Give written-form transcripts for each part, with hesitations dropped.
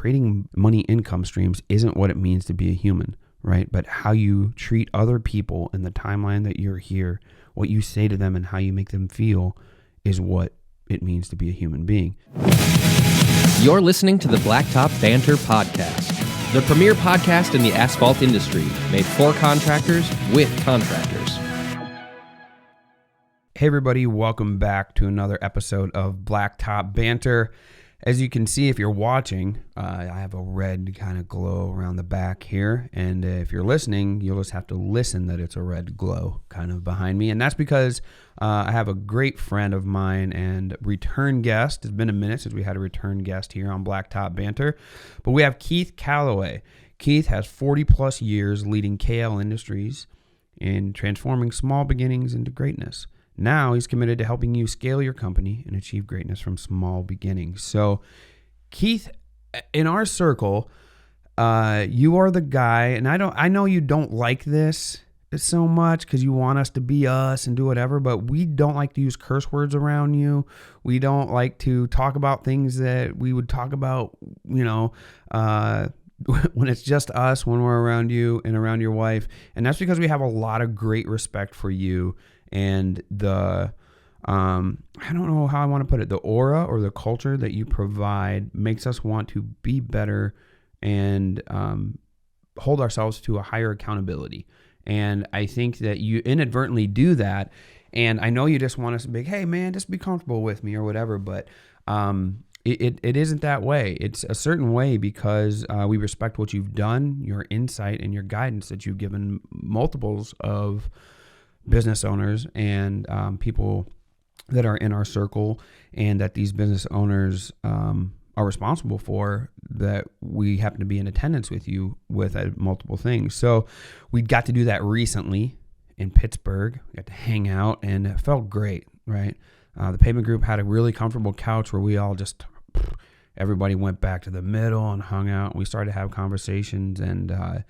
creating money income streams isn't what it means to be a human, right? But how you treat other people in the timeline that you're here, what you say to them and how you make them feel is what it means to be a human being. You're listening to the Blacktop Banter Podcast, the premier podcast in the asphalt industry, made for contractors with contractors. Hey everybody, welcome back to another episode of Blacktop Banter. As you can see, if you're watching, I have a red kind of glow around the back here. And if you're listening, you'll just have to listen that it's a red glow kind of behind me. And that's because I have a great friend of mine and return guest. It's been a minute since we had a return guest here on Blacktop Banter. But we have Keith Callaway. Keith has 40 plus years leading KL Industries in transforming small beginnings into greatness. Now he's committed to helping you scale your company and achieve greatness from small beginnings. So, Keith, in our circle, you are the guy, and I know you don't like this so much because you want us to be us and do whatever, but we don't like to use curse words around you. We don't like to talk about things that we would talk about, when it's just us, when we're around you and around your wife. And that's because we have a lot of great respect for you. And I don't know how I want to put it, the aura or the culture that you provide makes us want to be better and hold ourselves to a higher accountability. And I think that you inadvertently do that. And I know you just want us to be, hey man, just be comfortable with me or whatever. But it isn't that way. It's a certain way because we respect what you've done, your insight and your guidance that you've given multiples of business owners and people that are in our circle, and that these business owners are responsible for, that we happen to be in attendance with you with multiple things. So we got to do that recently in Pittsburgh. We got to hang out and it felt great, right? The pavement group had a really comfortable couch where we all just, everybody went back to the middle and hung out. And we started to have conversations, and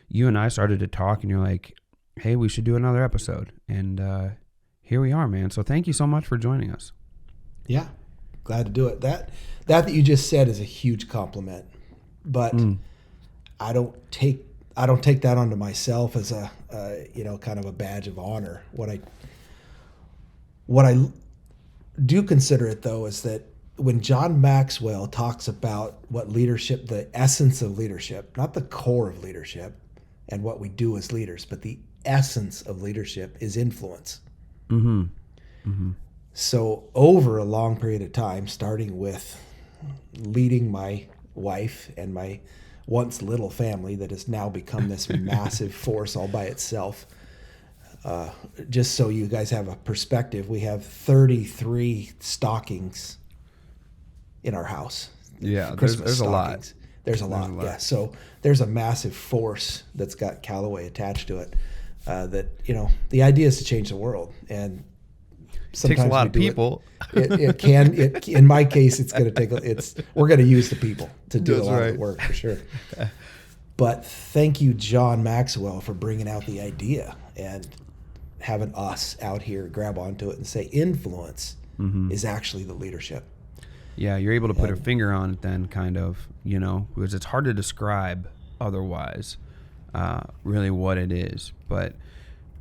you and I started to talk, and you're like, hey, we should do another episode. And here we are, man. So thank you so much for joining us. Yeah, glad to do it. That you just said is a huge compliment, but I don't take that onto myself as a kind of a badge of honor. What I do consider it though is that when John Maxwell talks about what leadership, the essence of leadership, not the core of leadership and what we do as leaders, but the essence of leadership is influence. Mm-hmm. Mm-hmm. So over a long period of time, starting with leading my wife and my once little family that has now become this massive force all by itself. Just so you guys have a perspective, we have 33 stockings in our house. Yeah, there's a lot. There's a lot, yeah. So there's a massive force that's got Callaway attached to it. That the idea is to change the world, and sometimes takes a lot of people. It can. In my case, it's going to take. We're going to use the people to do a lot of the work for sure. But thank you, John Maxwell, for bringing out the idea and having us out here grab onto it and say influence is actually the leadership. Yeah, you're able to put a finger on it then, kind of, because it's hard to describe otherwise. Really what it is, but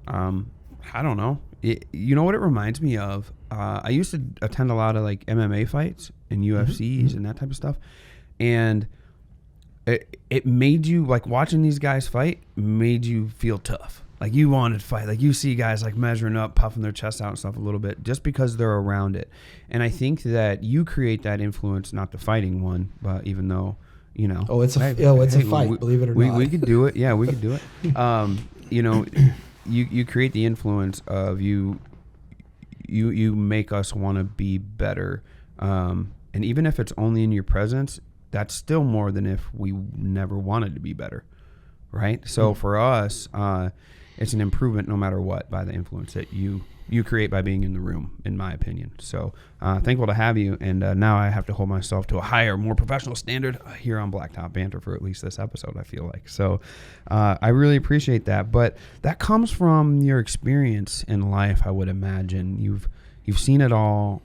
I don't know. You know what it reminds me of? I used to attend a lot of like MMA fights and UFCs and that type of stuff, and it made you, like, watching these guys fight made you feel tough. Like you wanted to fight. Like you see guys like measuring up, puffing their chest out and stuff a little bit just because they're around it. And I think that you create that influence, not the fighting one, but even though. It's a fight. Believe it or not, we could do it. Yeah, we could do it. You create the influence of you make us want to be better, and even if it's only in your presence, that's still more than if we never wanted to be better, right? So for us, it's an improvement no matter what by the influence that you create by being in the room, in my opinion. So thankful to have you. And now I have to hold myself to a higher, more professional standard here on Blacktop Banter for at least this episode, I feel like. So I really appreciate that. But that comes from your experience in life, I would imagine. You've seen it all,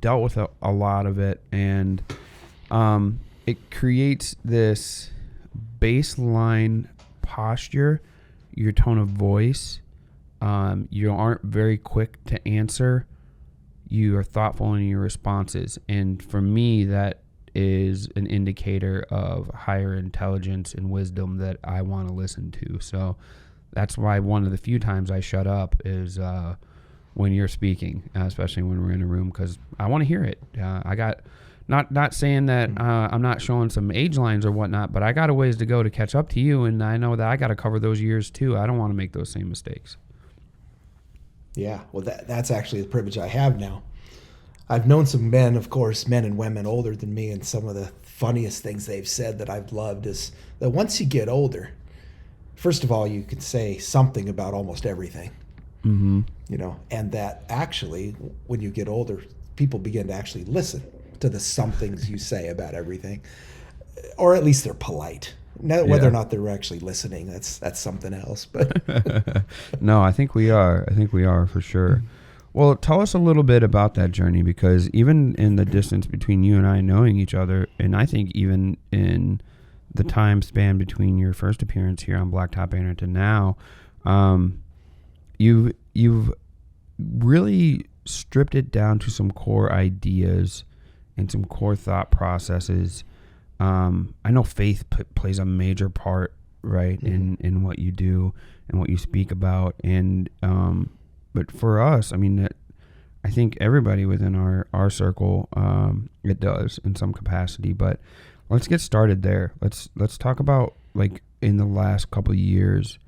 dealt with a lot of it. And it creates this baseline posture, your tone of voice. You aren't very quick to answer. You are thoughtful in your responses. And for me, that is an indicator of higher intelligence and wisdom that I want to listen to. So that's why one of the few times I shut up is when you're speaking, especially when we're in a room, because I want to hear it. I got not saying that I'm not showing some age lines or whatnot, but I got a ways to go to catch up to you, and I know that I got to cover those years too. I don't want to make those same mistakes. Yeah, well, that's actually the privilege I have now. I've known some men, of course, men and women older than me, and some of the funniest things they've said that I've loved is that once you get older, first of all, you can say something about almost everything, you know, and that actually, when you get older, people begin to actually listen to the somethings you say about everything, or at least they're polite. Now, whether or not they're actually listening, that's something else. But no, I think we are. I think we are for sure. Well, tell us a little bit about that journey, because even in the distance between you and I knowing each other, and I think even in the time span between your first appearance here on Blacktop Banter to now, you've really stripped it down to some core ideas and some core thought processes. I know faith plays a major part, right, in what you do and what you speak about. And but for us, I mean, I think everybody within our circle, it does in some capacity. But let's get started there. Let's talk about, like, in the last couple of years,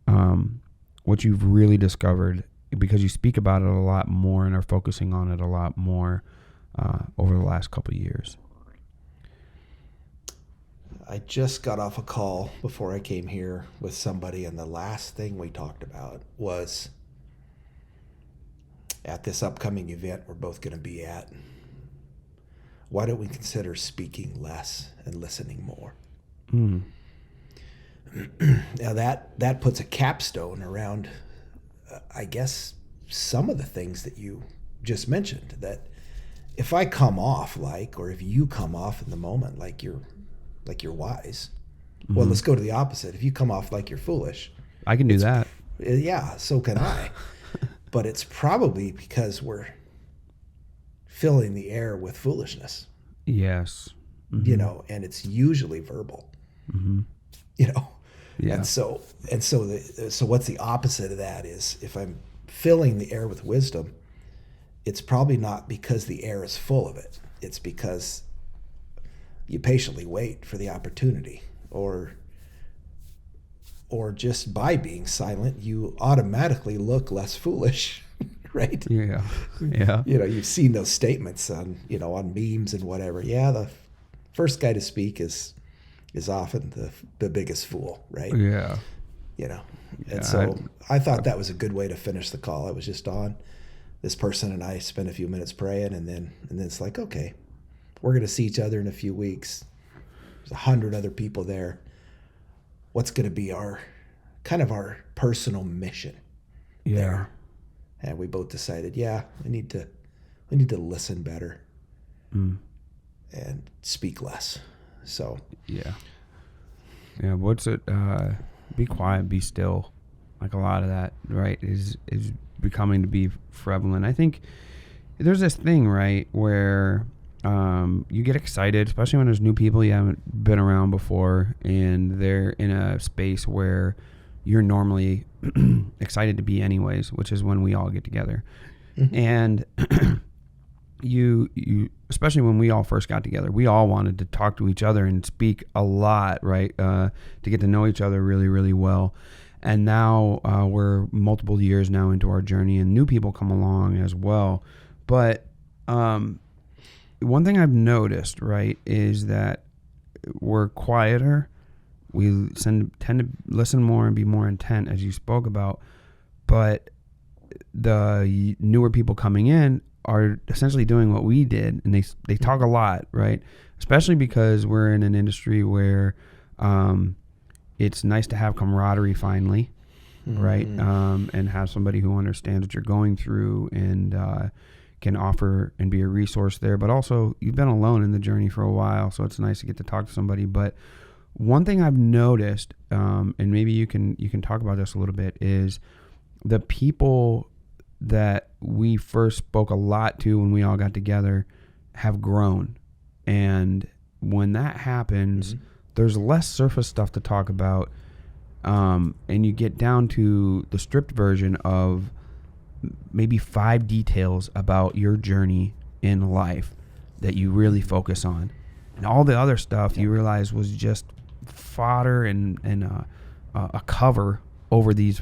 what you've really discovered, because you speak about it a lot more and are focusing on it a lot more over the last couple of years. I just got off a call before I came here with somebody, and the last thing we talked about was at this upcoming event we're both going to be at. Why don't we consider speaking less and listening more? Now that puts a capstone around, I guess, some of the things that you just mentioned. That if I come off like, or if you come off in the moment like you're wise, well, let's go to the opposite. If you come off like you're foolish, I can do that. Yeah, so can I. But it's probably because we're filling the air with foolishness. Yes. You know, and it's usually verbal. You know, and so what's the opposite of that is, if I'm filling the air with wisdom, it's probably not because the air is full of it. It's because you patiently wait for the opportunity, or just by being silent, you automatically look less foolish, right? Yeah. You know, you've seen those statements on memes and whatever. Yeah, the first guy to speak is often the biggest fool, right? Yeah. You know, and so I thought that was a good way to finish the call. I was just on. This person and I spent a few minutes praying, and then it's like, okay, we're going to see each other in a few weeks. There's 100 other people there. What's going to be our personal mission there? And we both decided, we need to listen better and speak less. So yeah. What's it? Be quiet, be still. Like, a lot of that, right, is becoming to be prevalent. I think there's this thing, right, where you get excited, especially when there's new people you haven't been around before, and they're in a space where you're normally excited to be anyways, which is when we all get together. And you especially when we all first got together, we all wanted to talk to each other and speak a lot, right, to get to know each other really, really well. And now we're multiple years now into our journey, and new people come along as well. But one thing I've noticed, right, is that we're quieter. We tend to listen more and be more intent, as you spoke about. But the newer people coming in are essentially doing what we did, and they talk a lot, right? Especially because we're in an industry where it's nice to have camaraderie finally, right? And have somebody who understands what you're going through and can offer and be a resource there. But also, you've been alone in the journey for a while, so it's nice to get to talk to somebody. But one thing I've noticed, and maybe you can talk about this a little bit, is the people that we first spoke a lot to when we all got together have grown. And when that happens, there's less surface stuff to talk about. And you get down to the stripped version of maybe 5 details about your journey in life that you really focus on. And all the other stuff you realize was just fodder and a cover over these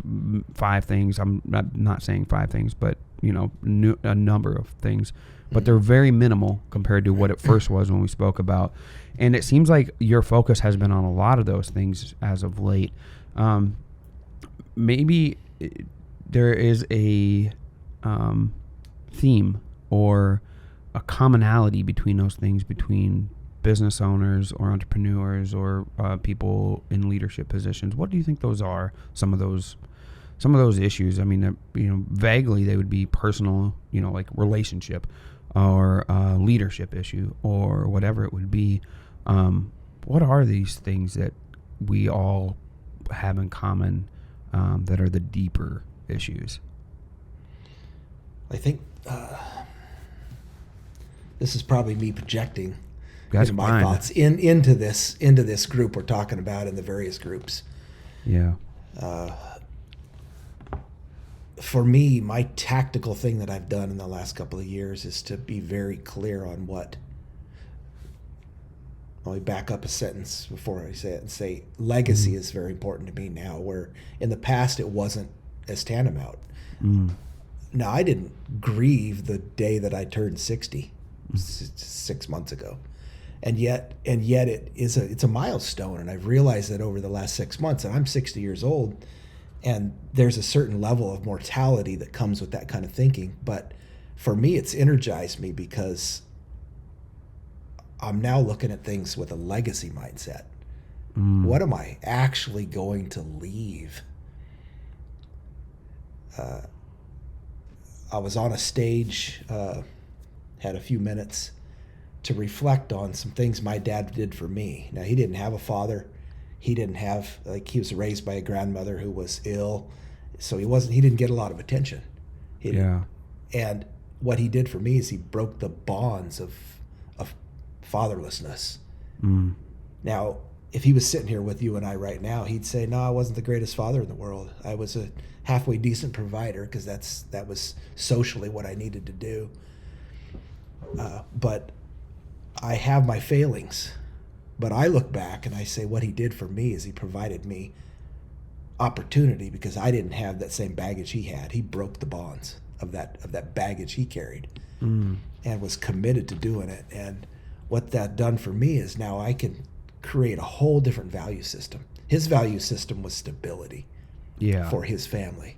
5 things. I'm not saying 5 things, but a number of things, but they're very minimal compared to what it first was when we spoke about. And it seems like your focus has been on a lot of those things as of late. Maybe there is a theme or a commonality between those things, between business owners or entrepreneurs or people in leadership positions. What do you think those are? Some of those issues. I mean, vaguely they would be personal, like relationship or leadership issue or whatever it would be. What are these things that we all have in common that are the deeper issues? I think this is probably me projecting That's my fine. thoughts into this group we're talking about in the various groups. Yeah. For me, my tactical thing that I've done in the last couple of years is to be very clear on what. Let me back up a sentence before I say it and say legacy is very important to me now, where in the past it wasn't as tantamount. Now, I didn't grieve the day that I turned 60 6 months ago. And yet it's a milestone. And I've realized that over the last 6 months, and I'm 60 years old, and there's a certain level of mortality that comes with that kind of thinking. But for me, it's energized me because I'm now looking at things with a legacy mindset. What am I actually going to leave? I was on a stage, had a few minutes to reflect on some things my dad did for me. Now, he didn't have a father. He was raised by a grandmother who was ill. So he didn't get a lot of attention. And what he did for me is he broke the bonds of fatherlessness. Now, if he was sitting here with you and I right now, he'd say, no, I wasn't the greatest father in the world. I was a halfway decent provider because that was socially what I needed to do. But I have my failings. But I look back and I say what he did for me is he provided me opportunity because I didn't have that same baggage he had. He broke the bonds of that baggage he carried and was committed to doing it. And what that done for me is now I can create a whole different value system. His value system was stability for his family.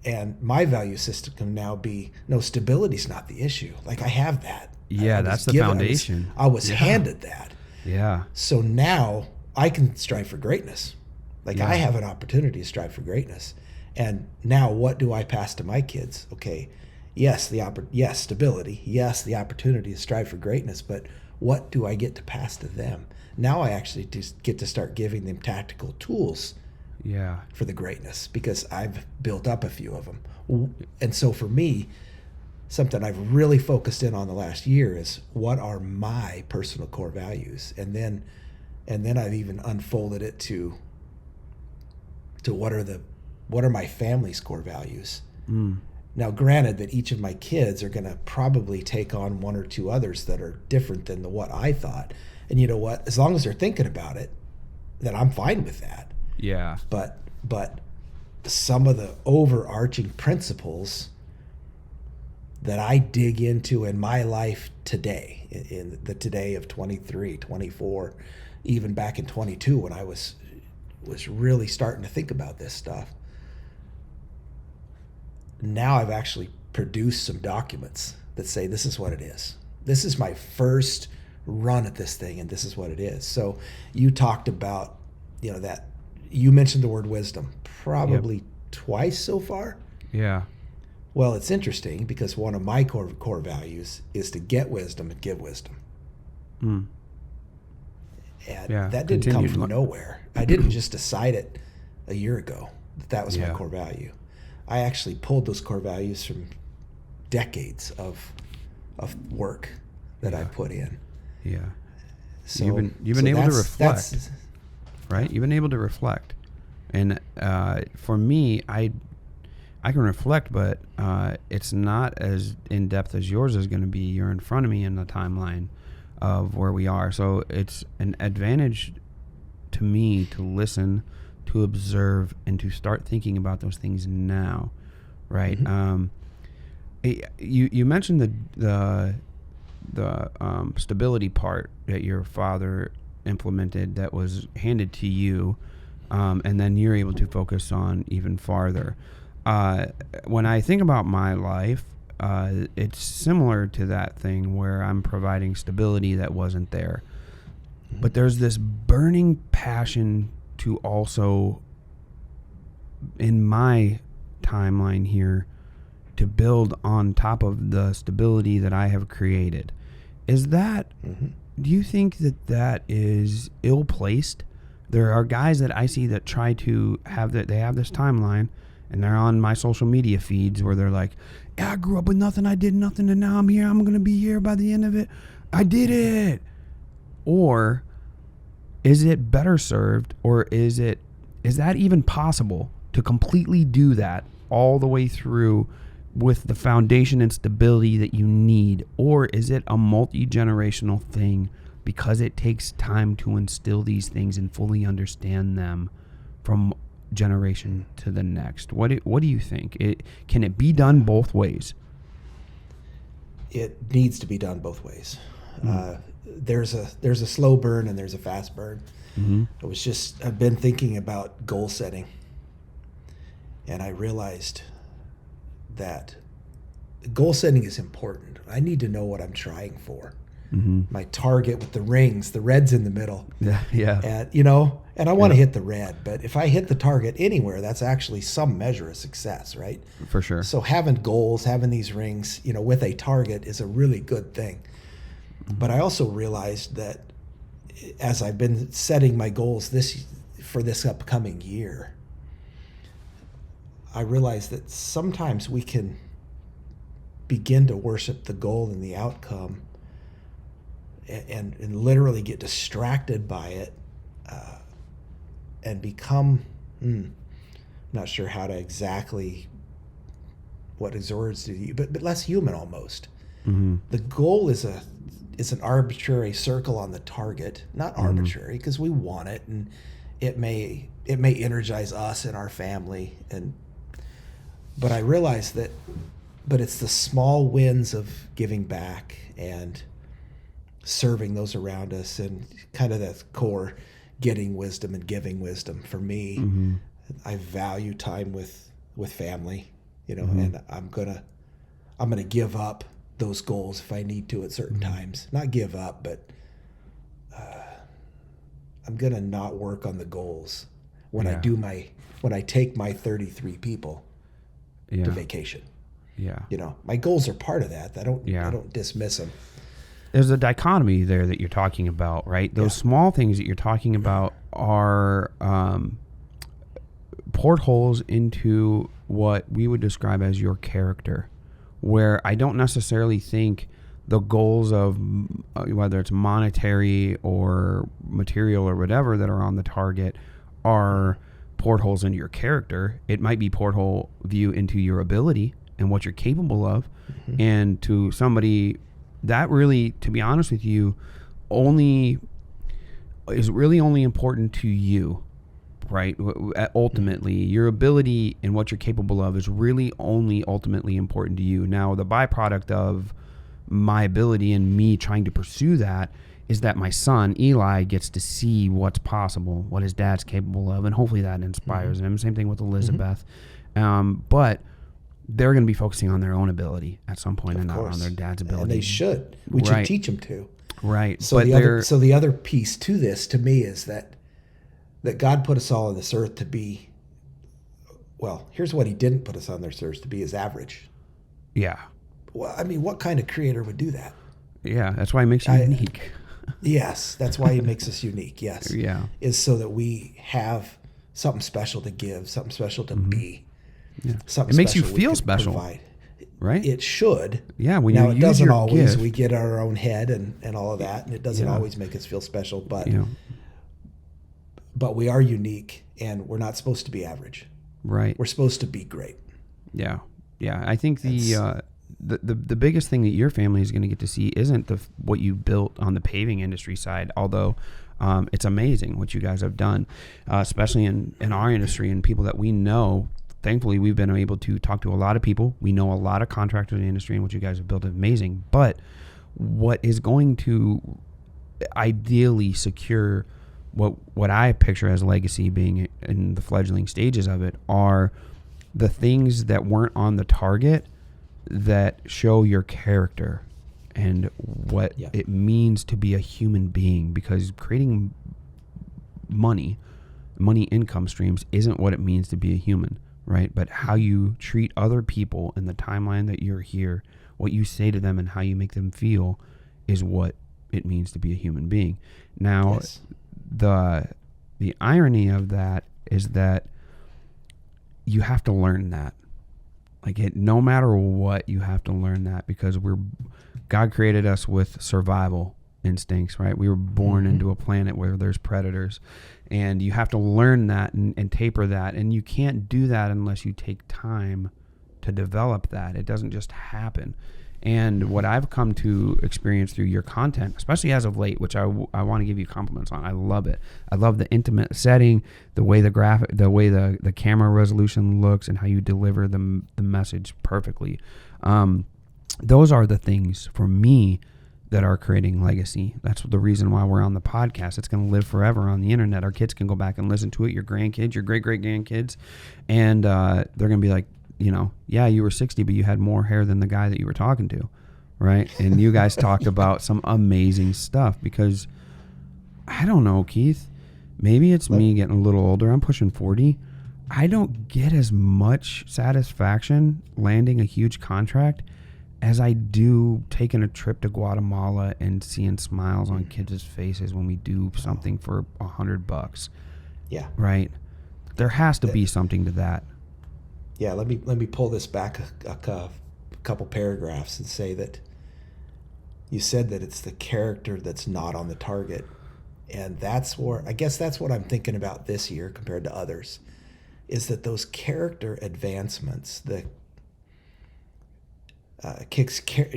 And my value system can now be, no, stability's not the issue. Like I have that. That's the foundation. I was handed that. Yeah. So now I can strive for greatness. Like I have an opportunity to strive for greatness. And now what do I pass to my kids? Okay, yes, stability. Yes, the opportunity to strive for greatness. But what do I get to pass to them? Now I actually just get to start giving them tactical tools for the greatness because I've built up a few of them. And so for me, something I've really focused in on the last year is what are my personal core values? And then I've even unfolded it to what are my family's core values? Now, granted that each of my kids are going to probably take on one or two others that are different than what I thought. And you know what? As long as they're thinking about it, then I'm fine with that. Yeah. But some of the overarching principles that I dig into in my life today, in the today of 23, 24, even back in 22 when I was really starting to think about this stuff. Now I've actually produced some documents that say this is what it is. This is my first run at this thing, and this is what it is. So you talked about, that you mentioned the word wisdom probably twice so far. Yeah. Well, it's interesting because one of my core values is to get wisdom and give wisdom. Mm. And Yeah, that didn't come continued. from nowhere. I didn't just decide it a year ago that was my Yeah. core value. I actually pulled those core values from decades of work that I put in. Yeah. So You've been able to that's- reflect, that's- right? You've been able to reflect. And for me, I can reflect, but it's not as in depth as yours is going to be. You're in front of me in the timeline of where we are. So it's an advantage to me to listen, to observe, and to start thinking about those things now, right? Mm-hmm. You mentioned the stability part that your father implemented that was handed to you, and then you're able to focus on even farther. When I think about my life, it's similar to that thing where I'm providing stability that wasn't there. But there's this burning passion to also, in my timeline here, to build on top of the stability that I have created. Is that, do you think that is ill-placed? There are guys that I see that try to have that, they have this timeline, and they're on my social media feeds where they're like, yeah, I grew up with nothing, I did nothing, and now I'm here, I'm going to be here by the end of it. I did it. Or is it better served, or is that even possible to completely do that all the way through with the foundation and stability that you need? Or is it a multi-generational thing because it takes time to instill these things and fully understand them from generation to the next? What do you think? Can it be done both ways? It needs to be done both ways. There's a slow burn and there's a fast burn. Mm-hmm. I've been thinking about goal setting, and I realized that goal setting is important. I need to know what I'm trying for. Mm-hmm. My target with the rings, the red's in the middle. Yeah. And I want to hit the red, but if I hit the target anywhere, that's actually some measure of success, right? For sure. So having goals, having these rings, with a target is a really good thing. But I also realized that as I've been setting my goals for this upcoming year, I realized that sometimes we can begin to worship the goal and the outcome and literally get distracted by it and become, not sure how to exactly what words to use, but less human almost. Mm-hmm. The goal is an arbitrary circle on the target, not arbitrary because we want it, and it may energize us and our family, but I realized that it's the small wins of giving back and serving those around us, and kind of that core getting wisdom and giving wisdom. For me, I value time with family, and I'm gonna give up those goals if I need to at certain times. Not give up, but I'm gonna not work on the goals when I take my 33 people to vacation. Yeah. My goals are part of that. I don't dismiss them. There's a dichotomy there that you're talking about, right? Those small things that you're talking about are portholes into what we would describe as your character, where I don't necessarily think the goals of whether it's monetary or material or whatever that are on the target are portholes into your character. It might be porthole view into your ability and what you're capable of. And to somebody that really, to be honest with you, is really only important to you, right? Ultimately, your ability and what you're capable of is really only ultimately important to you. Now, the byproduct of my ability and me trying to pursue that is that my son, Eli, gets to see what's possible, what his dad's capable of, and hopefully that inspires him. Same thing with Elizabeth. But they're going to be focusing on their own ability at some point and not on their dad's ability. And they should. We should teach them to. Right. So the other piece to this, to me, is that God put us all on this earth to be, well, here's what he didn't put us on this earth to be, is average. Yeah. Well, I mean, what kind of creator would do that? Yeah. That's why it makes you unique. Yes, that's why he makes us unique. Yes. Yeah. Is so that we have something special to give, something special to be. Yeah. Something It makes you special we feel can special. provide. Right? It should. Yeah. When Now, you it use doesn't your always. gift, We get our own head and all of that, and it doesn't Yeah. always make us feel special, but you know, but we are unique, and we're not supposed to be average. right. We're supposed to be great. Yeah. Yeah. I think the biggest thing that your family is going to get to see isn't what you built on the paving industry side, although it's amazing what you guys have done, especially in our industry and people that we know. Thankfully, we've been able to talk to a lot of people. We know a lot of contractors in the industry, and what you guys have built is amazing. But what is going to ideally secure what I picture as legacy being in the fledgling stages of it are the things that weren't on the target that show your character and what it means to be a human being, because creating money income streams isn't what it means to be a human, right? But how you treat other people in the timeline that you're here, what you say to them and how you make them feel is what it means to be a human being. Now, the irony of that is that you have to learn that. Like, no matter what, you have to learn that, because God created us with survival instincts, right? We were born into a planet where there's predators, and you have to learn that and taper that. And you can't do that unless you take time to develop that. It doesn't just happen. And what I've come to experience through your content, especially as of late, which I want to give you compliments on. I love it. I love the intimate setting, the way the camera resolution looks, and how you deliver the message perfectly. Those are the things for me that are creating legacy. That's the reason why we're on the podcast. It's going to live forever on the internet. Our kids can go back and listen to it. Your grandkids, your great-great-grandkids, and they're going to be like, yeah, you were 60, but you had more hair than the guy that you were talking to, right? And you guys talked about some amazing stuff, because I don't know, Keith, maybe it's me getting a little older. I'm pushing 40. I don't get as much satisfaction landing a huge contract as I do taking a trip to Guatemala and seeing smiles on kids' faces when we do something for $100. Yeah. Right? There has to be something to that. Yeah, let me pull this back a couple paragraphs and say that you said that it's the character that's not on the target, and that's what I'm thinking about this year compared to others, is that those character advancements, the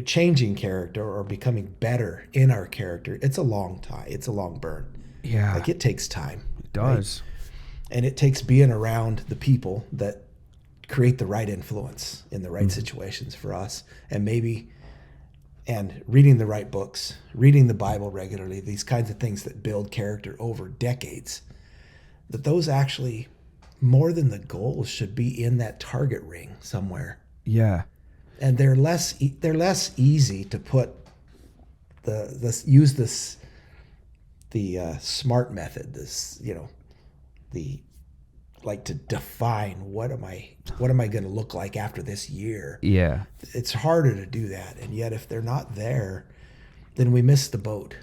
changing character or becoming better in our character, it's a long time, it's a long burn. Yeah, like it takes time. It does, right? And it takes being around the people that create the right influence in the right situations for us, and reading the right books, reading the Bible regularly, these kinds of things that build character over decades, that those actually, more than the goals, should be in that target ring somewhere. Yeah. And they're less easy to put use the SMART method, to define what am I going to look like after this year. Yeah. It's harder to do that. And yet if they're not there, then we miss the boat.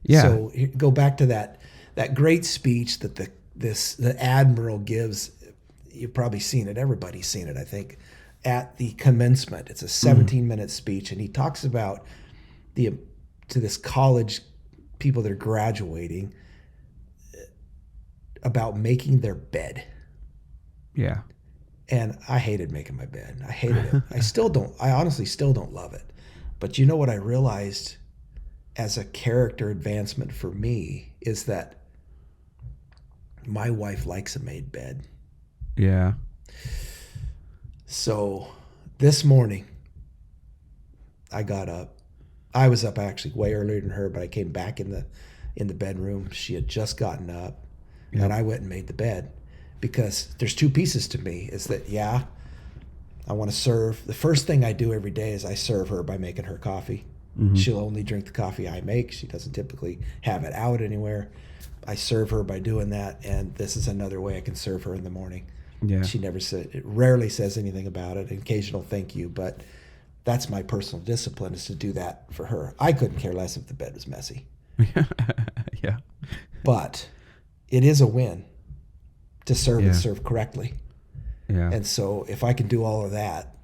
Yeah. So go back to that great speech that the Admiral gives. You've probably seen it. Everybody's seen it, I think, at the commencement. It's a 17-minute speech, and he talks about to this college people that are graduating about making their bed. Yeah. And I hated making my bed. I hated it. I honestly still don't love it. But you know what I realized as a character advancement for me is that my wife likes a made bed. Yeah. So this morning I got up. I was up actually way earlier than her, but I came back in the bedroom. She had just gotten up. Yep. And I went and made the bed, because there's two pieces to me. Is that, I want to serve. The first thing I do every day is I serve her by making her coffee. Mm-hmm. She'll only drink the coffee I make. She doesn't typically have it out anywhere. I serve her by doing that, and this is another way I can serve her in the morning. Yeah. She rarely says anything about it, an occasional thank you, but That's my personal discipline, is to do that for her. I couldn't care less if the bed was messy. Yeah. But it is a win to serve Yeah. and serve correctly. Yeah. And so if I can do all of that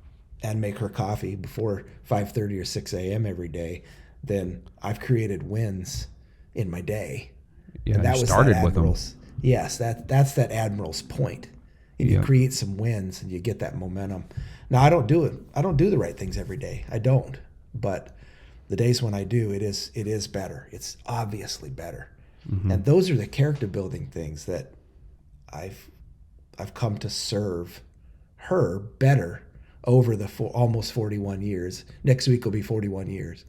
and make her coffee before 5:30 or 6 a.m. every day, then I've created wins in my day. Yeah. And that You was started that with them. admiral's. Yes, that's that admiral's point. And you Yeah. create some wins and you get that momentum. Now I don't do the right things every day. I don't. But the days when I do, it is better. It's obviously better. Mm-hmm. And those are the character building things that I've come to serve her better over the almost 41 years. Next week will be 41 years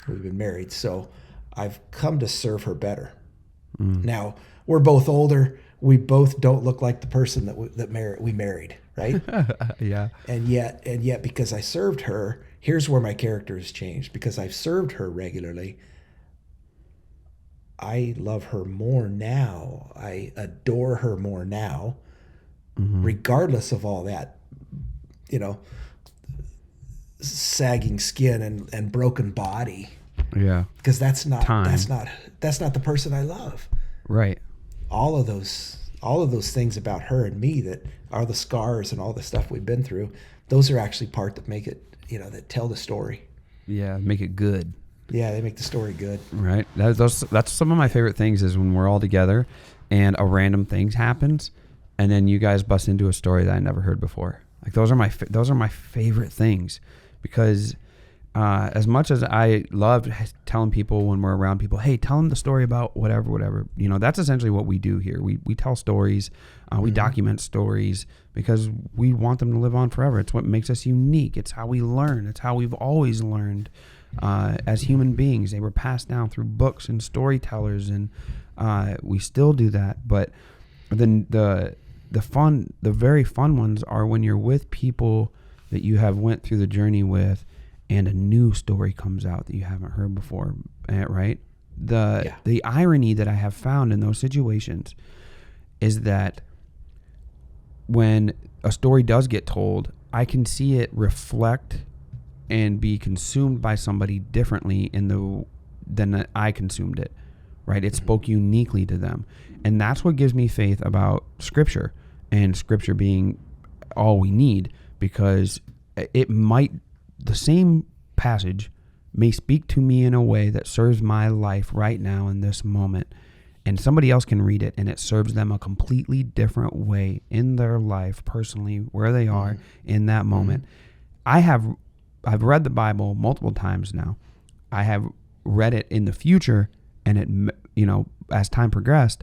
we've been married. So I've come to serve her better. Now, we're both older. We both don't look like the person that we married, right? Yeah. And yet, because I served her, here's where my character has changed. Because I've served her regularly, I love her more now. I adore her more now, regardless of all that, sagging skin and broken body. Yeah. Because that's not Time. that's not the person I love. Right. All of those things about her and me that are the scars and all the stuff we've been through, those are actually part that make it, that tell the story. Yeah. Make it good. Yeah, they make the story good. Right. That's some of my favorite things is when we're all together and a random thing happens and then you guys bust into a story that I never heard before. Like those are my favorite things, because as much as I love telling people when we're around people, hey, tell them the story about whatever, that's essentially what we do here. We tell stories, we document stories because we want them to live on forever. It's what makes us unique. It's how we learn. It's how we've always learned as human beings. They were passed down through books and storytellers, and we still do that. But then the very fun ones are when you're with people that you have went through the journey with, and a new story comes out that you haven't heard before, right? The irony that I have found in those situations is that when a story does get told, I can see it reflect and be consumed by somebody differently than I consumed it, right? It spoke uniquely to them. And that's what gives me faith about Scripture, and Scripture being all we need, because the same passage may speak to me in a way that serves my life right now in this moment, and somebody else can read it and it serves them a completely different way in their life personally, where they are in that moment. I've read the Bible multiple times now. I have read it in the future, and it, as time progressed,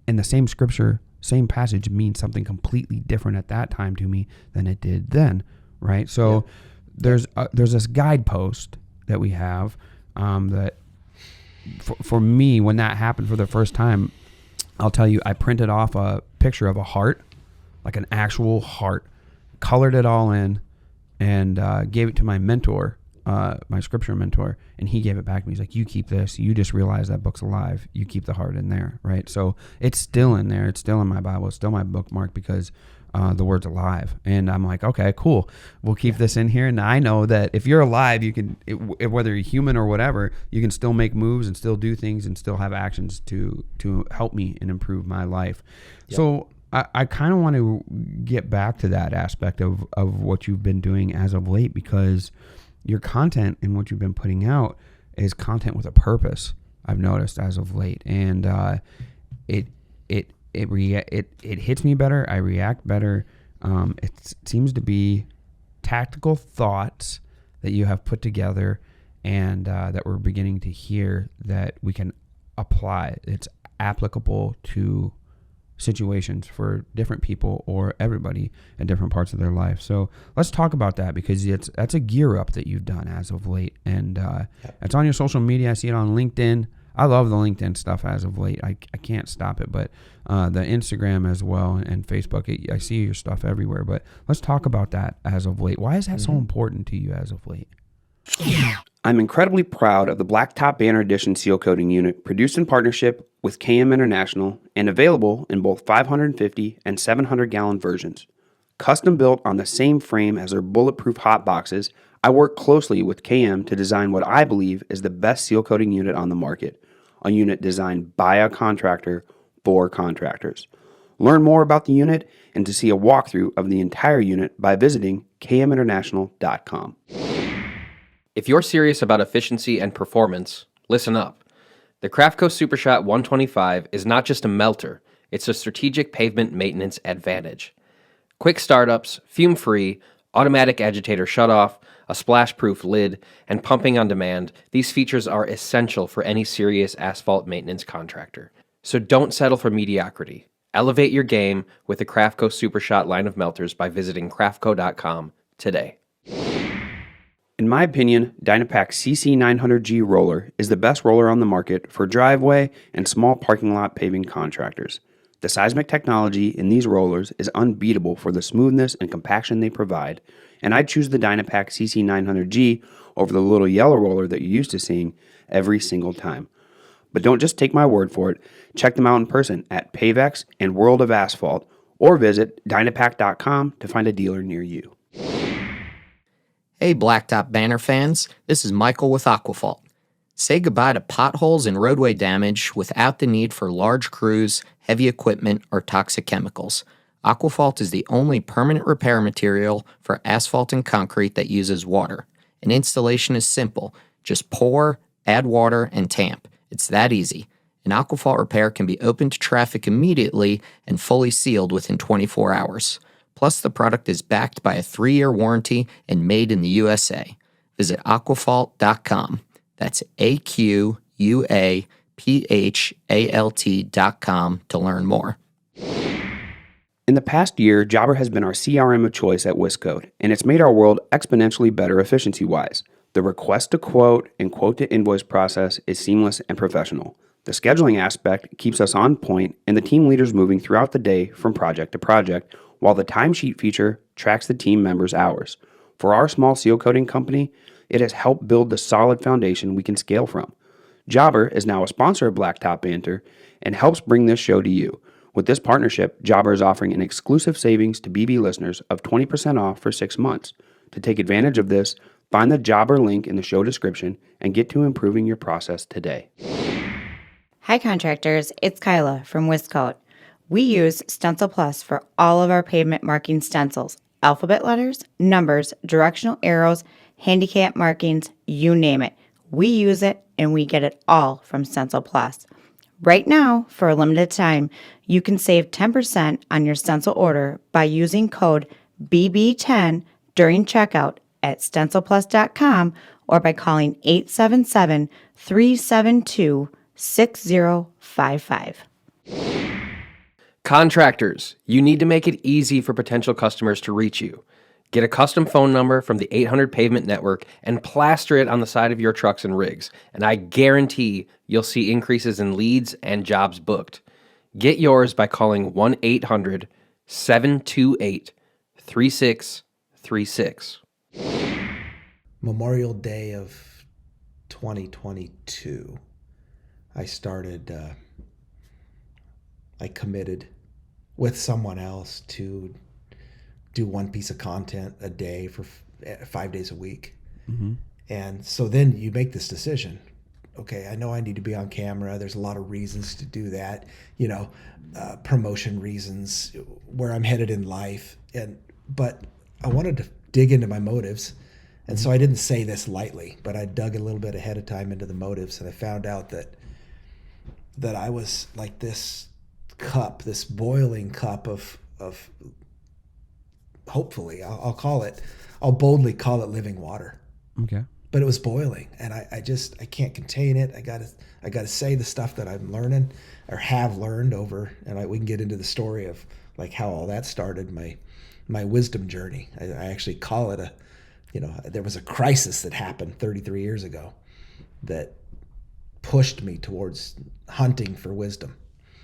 and the same scripture, same passage means something completely different at that time to me than it did then, right? So there's this guidepost that we have that for me, when that happened for the first time, I'll tell you, I printed off a picture of a heart, like an actual heart, colored it all in, and gave it to my mentor, my scripture mentor, and he gave it back to me. He's like, you keep this. You just realize that book's alive. You keep the heart in there, right? So it's still in there. It's still in my Bible. It's still my bookmark because the word's alive. And I'm like, okay, cool. We'll keep this in here. And I know that if you're alive, you can, whether you're human or whatever, you can still make moves and still do things and still have actions to help me and improve my life. Yep. So I kind of want to get back to that aspect of what you've been doing as of late, because your content and what you've been putting out is content with a purpose, I've noticed as of late. And it hits me better. I react better. It seems to be tactical thoughts that you have put together, and that we're beginning to hear that we can apply. It's applicable to situations for different people or everybody in different parts of their life. So let's talk about that, because that's a gear up that you've done as of late, and it's on your social media. I see it on LinkedIn. I love the LinkedIn stuff as of late. I can't stop it, but the Instagram as well and Facebook, I see your stuff everywhere. But let's talk about that as of late. Why is that so important to you as of late? I'm incredibly proud of the Blacktop Banner Edition seal coating unit, produced in partnership with KM International and available in both 550 and 700 gallon versions. Custom built on the same frame as our bulletproof hot boxes, I work closely with KM to design what I believe is the best seal coating unit on the market, a unit designed by a contractor for contractors. Learn more about the unit and to see a walkthrough of the entire unit by visiting kminternational.com. If you're serious about efficiency and performance, listen up. The Crafco SuperShot 125 is not just a melter, it's a strategic pavement maintenance advantage. Quick startups, fume-free, automatic agitator shutoff, a splash-proof lid, and pumping on demand, these features are essential for any serious asphalt maintenance contractor. So don't settle for mediocrity. Elevate your game with the Crafco SuperShot line of melters by visiting crafco.com today. In my opinion, Dynapac CC900G roller is the best roller on the market for driveway and small parking lot paving contractors. The seismic technology in these rollers is unbeatable for the smoothness and compaction they provide, and I'd choose the Dynapac CC900G over the little yellow roller that you're used to seeing every single time. But don't just take my word for it. Check them out in person at Pavex and World of Asphalt, or visit Dynapac.com to find a dealer near you. Hey Blacktop Banner fans, this is Michael with Aquafault. Say goodbye to potholes and roadway damage without the need for large crews, heavy equipment, or toxic chemicals. Aquafault is the only permanent repair material for asphalt and concrete that uses water. And installation is simple. Just pour, add water, and tamp. It's that easy. An Aquafault repair can be open to traffic immediately and fully sealed within 24 hours. Plus, the product is backed by a 3-year warranty and made in the USA. Visit aquafault.com. That's AQUAPHALT.com to learn more. In the past year, Jobber has been our CRM of choice at Wiscode, and it's made our world exponentially better efficiency-wise. The request to quote and quote to invoice process is seamless and professional. The scheduling aspect keeps us on point and the team leaders moving throughout the day from project to project, while the timesheet feature tracks the team members' hours. For our small seal coating company, it has helped build the solid foundation we can scale from. Jobber is now a sponsor of Blacktop Banter and helps bring this show to you. With this partnership, Jobber is offering an exclusive savings to BB listeners of 20% off for 6 months. To take advantage of this, find the Jobber link in the show description and get to improving your process today. Hi contractors, it's Kyla from Wiscoat. We use Stencil Plus for all of our pavement marking stencils. Alphabet letters, numbers, directional arrows, handicap markings, you name it. We use it and we get it all from Stencil Plus. Right now, for a limited time, you can save 10% on your stencil order by using code BB10 during checkout at stencilplus.com or by calling 877-372-6055. Contractors, you need to make it easy for potential customers to reach you. Get a custom phone number from the 800 Pavement Network and plaster it on the side of your trucks and rigs, and I guarantee you'll see increases in leads and jobs booked. Get yours by calling 1-800-728-3636. Memorial Day of 2022, I committed with someone else to do one piece of content a day for 5 days a week. Mm-hmm. And so then you make this decision. Okay, I know I need to be on camera. There's a lot of reasons to do that, promotion reasons, where I'm headed in life. But I wanted to dig into my motives. And so I didn't say this lightly, but I dug a little bit ahead of time into the motives, and I found out that I was like this cup, this boiling cup of hopefully, I'll boldly call it living water. Okay. But it was boiling, and I can't contain it. I gotta say the stuff that I'm learning or have learned over, and we can get into the story of like how all that started, my wisdom journey. I actually call it there was a crisis that happened 33 years ago that pushed me towards hunting for wisdom.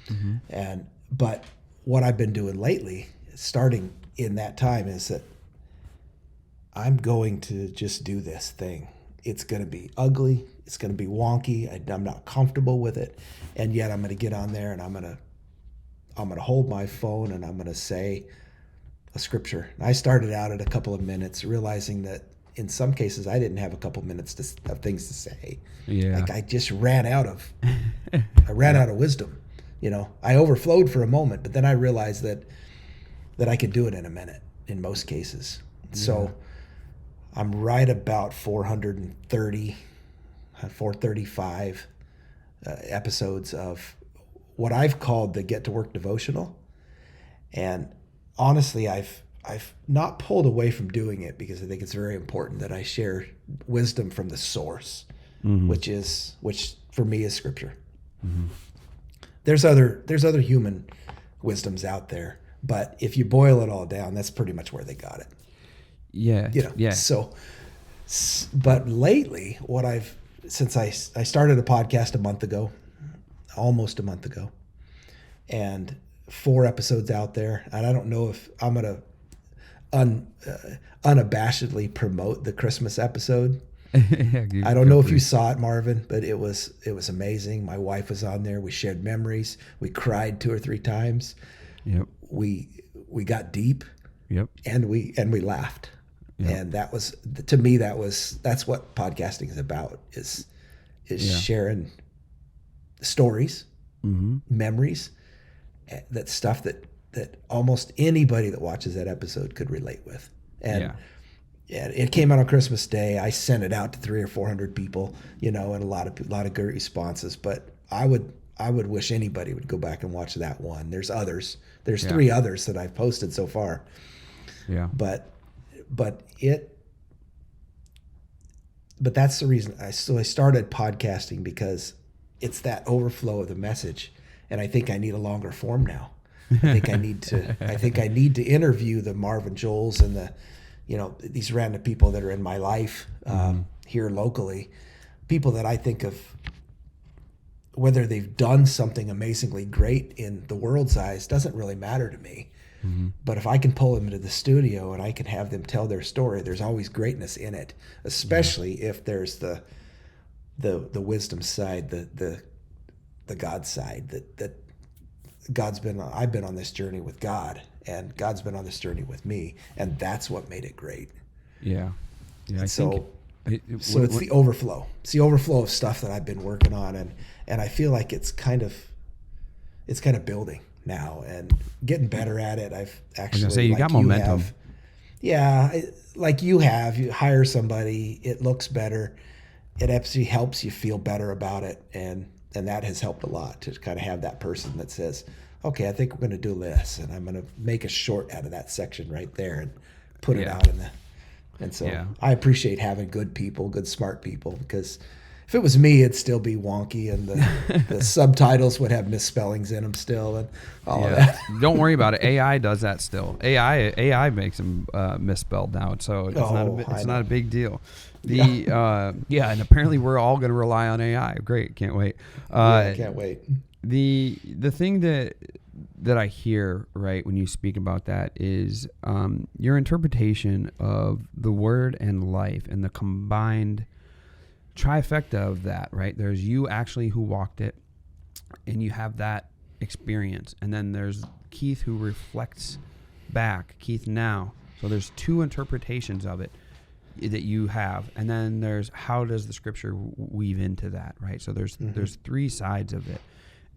Mm-hmm. But what I've been doing lately, starting in that time, is that I'm going to just do this thing. It's going to be ugly. It's going to be wonky. I'm not comfortable with it. And yet I'm going to get on there and I'm going to hold my phone and I'm going to say a scripture. And I started out at a couple of minutes, realizing that in some cases, I didn't have a couple minutes of things to say. Yeah. Like I just ran out of wisdom. I overflowed for a moment, but then I realized that I could do it in a minute in most cases. So I'm right about 435 episodes of what I've called the Get to Work devotional. And honestly, I've not pulled away from doing it because I think it's very important that I share wisdom from the source, which for me is Scripture. Mm-hmm. There's other human wisdoms out there, but if you boil it all down, that's pretty much where they got it. Yeah. Yeah. So, but lately, since I started a podcast almost a month ago, and 4 episodes out there, and I don't know if I'm gonna unabashedly promote the Christmas episode. I don't know if you saw it, Marvin, but it was amazing. My wife was on there. We shared memories. We cried 2 or 3 times. Yep. We got deep. Yep. And we laughed. Yep. And that was, to me, that's what podcasting is about, is sharing stories, memories, that stuff that almost anybody that watches that episode could relate with. And it came out on Christmas Day. I sent it out to 300 or 400 people, and a lot of great responses. But I would wish anybody would go back and watch that one. There's others. There's 3 others that I've posted so far. Yeah. But that's the reason I started podcasting, because it's that overflow of the message, and I think I need a longer form now. I think I need to interview the Marvin Joels and these random people that are in my life here locally, people that I think of, whether they've done something amazingly great in the world's eyes doesn't really matter to me. Mm-hmm. But if I can pull them into the studio and I can have them tell their story, there's always greatness in it, especially if there's the wisdom side, the God side, that I've been on this journey with God, and God's been on this journey with me, and that's what made it great. Yeah. Yeah. It's the overflow. It's the overflow of stuff that I've been working on, and I feel like it's kind of building now and getting better at it. I've actually, say you got momentum. You hire somebody, it looks better. It actually helps you feel better about it. And that has helped a lot, to kind of have that person that says, okay, I think we're going to do this, and I'm going to make a short out of that section right there and put it out and so I appreciate having good people, good smart people, because if it was me, it'd still be wonky, and the subtitles would have misspellings in them still, and all of that. Don't worry about it. AI does that still. AI makes them misspelled now, so it's not a big deal. And apparently we're all going to rely on AI. Great, can't wait. I can't wait. The thing that I hear, right, when you speak about that is your interpretation of the word and life, and the combined trifecta of that, right? There's you actually who walked it, and you have that experience, and then there's Keith who reflects back, Keith now. So there's 2 interpretations of it that you have, and then there's how does the Scripture weave into that, right? So there's 3 sides of it.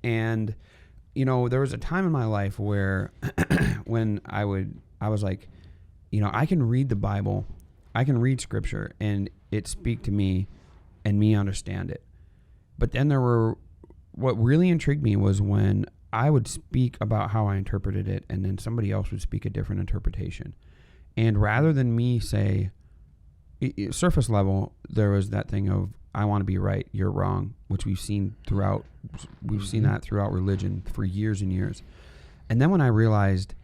And there was a time in my life where when I was like, I can read the Bible, I can read Scripture, and it speak to me and me understand it. But then what really intrigued me was when I would speak about how I interpreted it, and then somebody else would speak a different interpretation. And rather than me say, surface level, there was that thing of, I want to be right, you're wrong, which we've seen that throughout religion for years and years. And then when I realized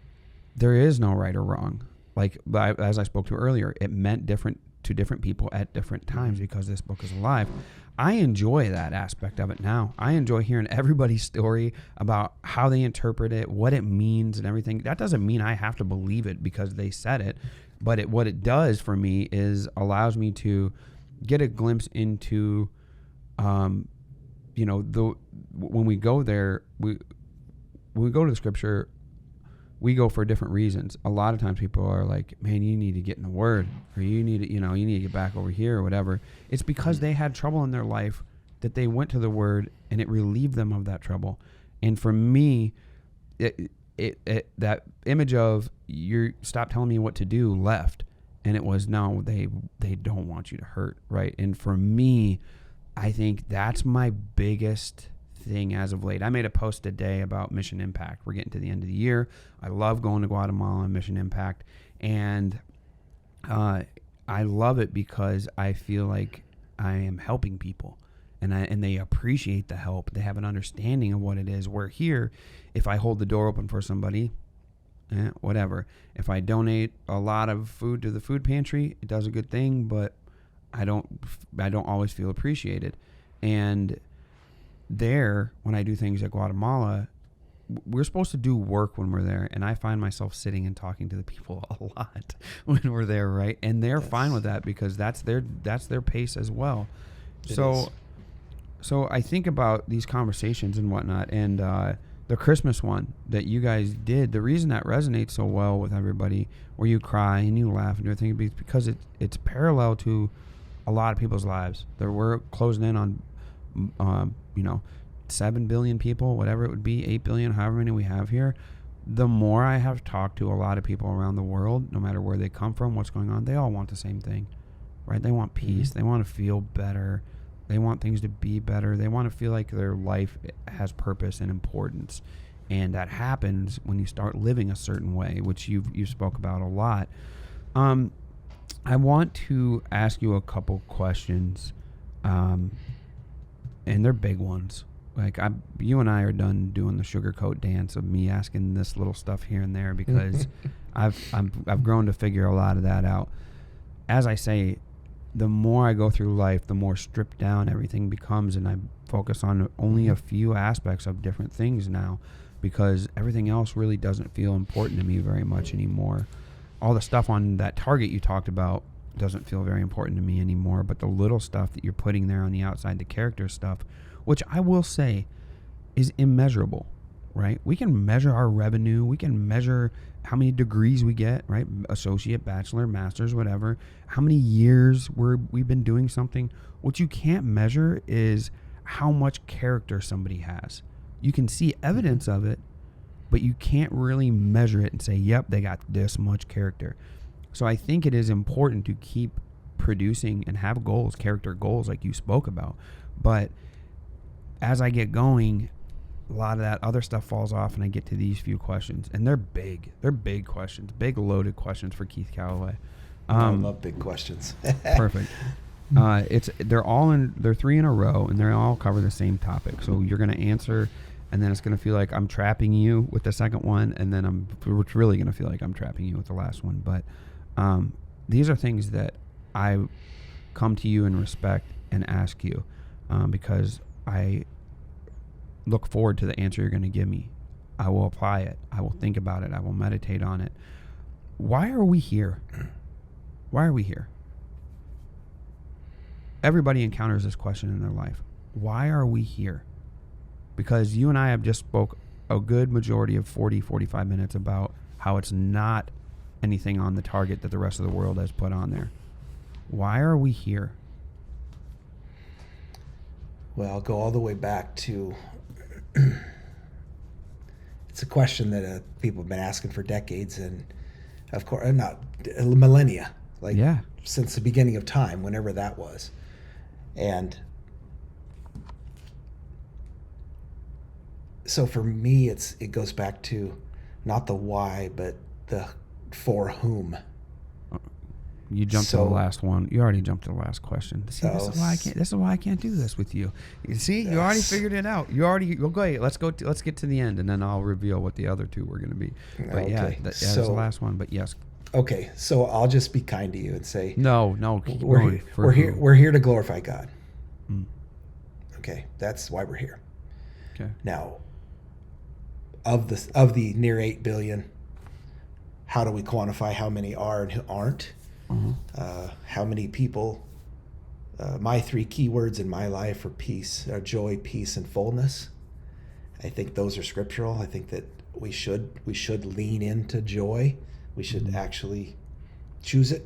there is no right or wrong, like as I spoke to earlier, it meant different to different people at different times because this book is alive. I enjoy that aspect of it now. I enjoy hearing everybody's story about how they interpret it, what it means and everything. That doesn't mean I have to believe it because they said it, but what it does for me is allows me to get a glimpse into, when we go there, when we go to the Scripture, we go for different reasons. A lot of times people are like, man, you need to get in the Word, or you need to, you need to get back over here or whatever. It's because they had trouble in their life that they went to the Word and it relieved them of that trouble. And for me, that image of you stop telling me what to do left. And it was, no, they don't want you to hurt, right? And for me, I think that's my biggest thing as of late. I made a post today about Mission Impact. We're getting to the end of the year. I love going to Guatemala and Mission Impact. And I love it because I feel like I am helping people. And they appreciate the help. They have an understanding of what it is. Where here, if I hold the door open for somebody, whatever. If I donate a lot of food to the food pantry, it does a good thing, but I don't always feel appreciated. And there, when I do things at Guatemala, we're supposed to do work when we're there, and I find myself sitting and talking to the people a lot when we're there, right? And they're fine with that because that's their pace as well. So I think about these conversations and whatnot, and the Christmas one that you guys did, the reason that resonates so well with everybody, where you cry and you laugh and everything, is because it's parallel to a lot of people's lives. We're closing in on, 7 billion people, whatever it would be, 8 billion, however many we have here. The more I have talked to a lot of people around the world, no matter where they come from, what's going on, they all want the same thing, right? They want peace. They want to feel better. They want things to be better. They want to feel like their life has purpose and importance. And that happens when you start living a certain way, which you spoke about a lot. I want to ask you a couple questions, and they're big ones. Like you and I are done doing the sugarcoat dance of me asking this little stuff here and there because I've grown to figure a lot of that out. As I say, the more I go through life, the more stripped down everything becomes, and I focus on only a few aspects of different things now because everything else really doesn't feel important to me very much anymore. All the stuff on that target you talked about doesn't feel very important to me anymore, but the little stuff that you're putting there on the outside, the character stuff, which I will say is immeasurable, right? We can measure our revenue. We can measure how many degrees we get, right? Associate, bachelor, master's, whatever. How many years we've been doing something. What you can't measure is how much character somebody has. You can see evidence of it, but you can't really measure it and say, yep, they got this much character. So I think it is important to keep producing and have goals, character goals like you spoke about. But as I get going, a lot of that other stuff falls off and I get to these few questions. And they're big. They're big questions, big loaded questions for Keith Callaway. I love big questions. Perfect. They're 3 in a row and they all cover the same topic. So you're going to answer, and then it's going to feel like I'm trapping you with the second one, and then it's really going to feel like I'm trapping you with the last one. But these are things that I come to you and respect and ask you because I look forward to the answer you're going to give me. I will apply it. I will think about it. I will meditate on it. Why are we here? Why are we here? Everybody encounters this question in their life. Why are we here? Because you and I have just spoke a good majority of 45 minutes about how it's not anything on the target that the rest of the world has put on there. Why are we here? Well, I'll go all the way back to it's a question that people have been asking for decades, and of course, not millennia, since the beginning of time, whenever that was. And so for me, it goes back to not the why, but the for whom. You jumped to the last one. You already jumped to the last question. See, this is why I can't do this with you. You see, you already figured it out. You already go ahead. Let's get to the end, and then I'll reveal what the other two were going to be. But that's the last one. But yes. Okay, so I'll just be kind to you and say no. We're here to glorify God. Okay, that's why we're here. Okay. Now, of the near 8 billion, how do we quantify how many are and who aren't? How many people? My 3 key words in my life are peace, joy, peace, and fullness. I think those are scriptural. I think that we should lean into joy. We should actually choose it.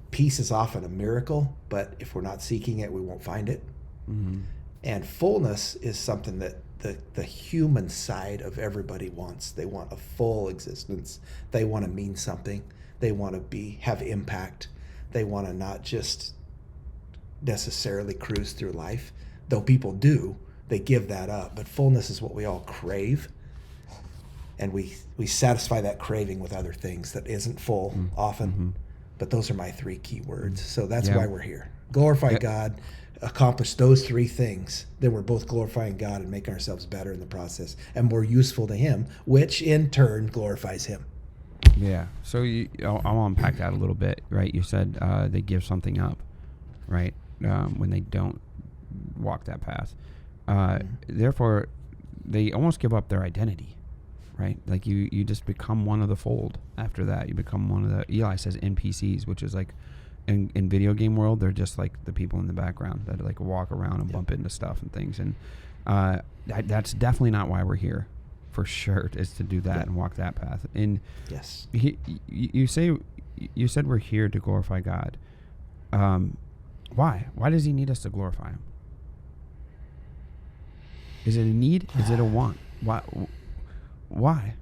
Peace is often a miracle, but if we're not seeking it, we won't find it. And fullness is something that the human side of everybody wants. They want a full existence. They want to mean something. They want to have impact. They want to not just necessarily cruise through life, though people do. They give that up. But fullness is what we all crave. And we satisfy that craving with other things that isn't full often. But those are my 3 key words. So that's why we're here. Glorify God, accomplish those 3 things. Then we're both glorifying God and making ourselves better in the process and more useful to Him, which in turn glorifies Him. Yeah. So I'll unpack that a little bit, right? You said they give something up, right? When they don't walk that path. Therefore, they almost give up their identity, right? Like you just become one of the fold after that. You become one of the, Eli says NPCs, which is like in video game world, they're just like the people in the background that like walk around and bump into stuff and things. And that's definitely not why we're here, for sure, is to do that and walk that path. And yes, you said we're here to glorify God. Why? Why does He need us to glorify Him? Is it a need? Is it a want? Why?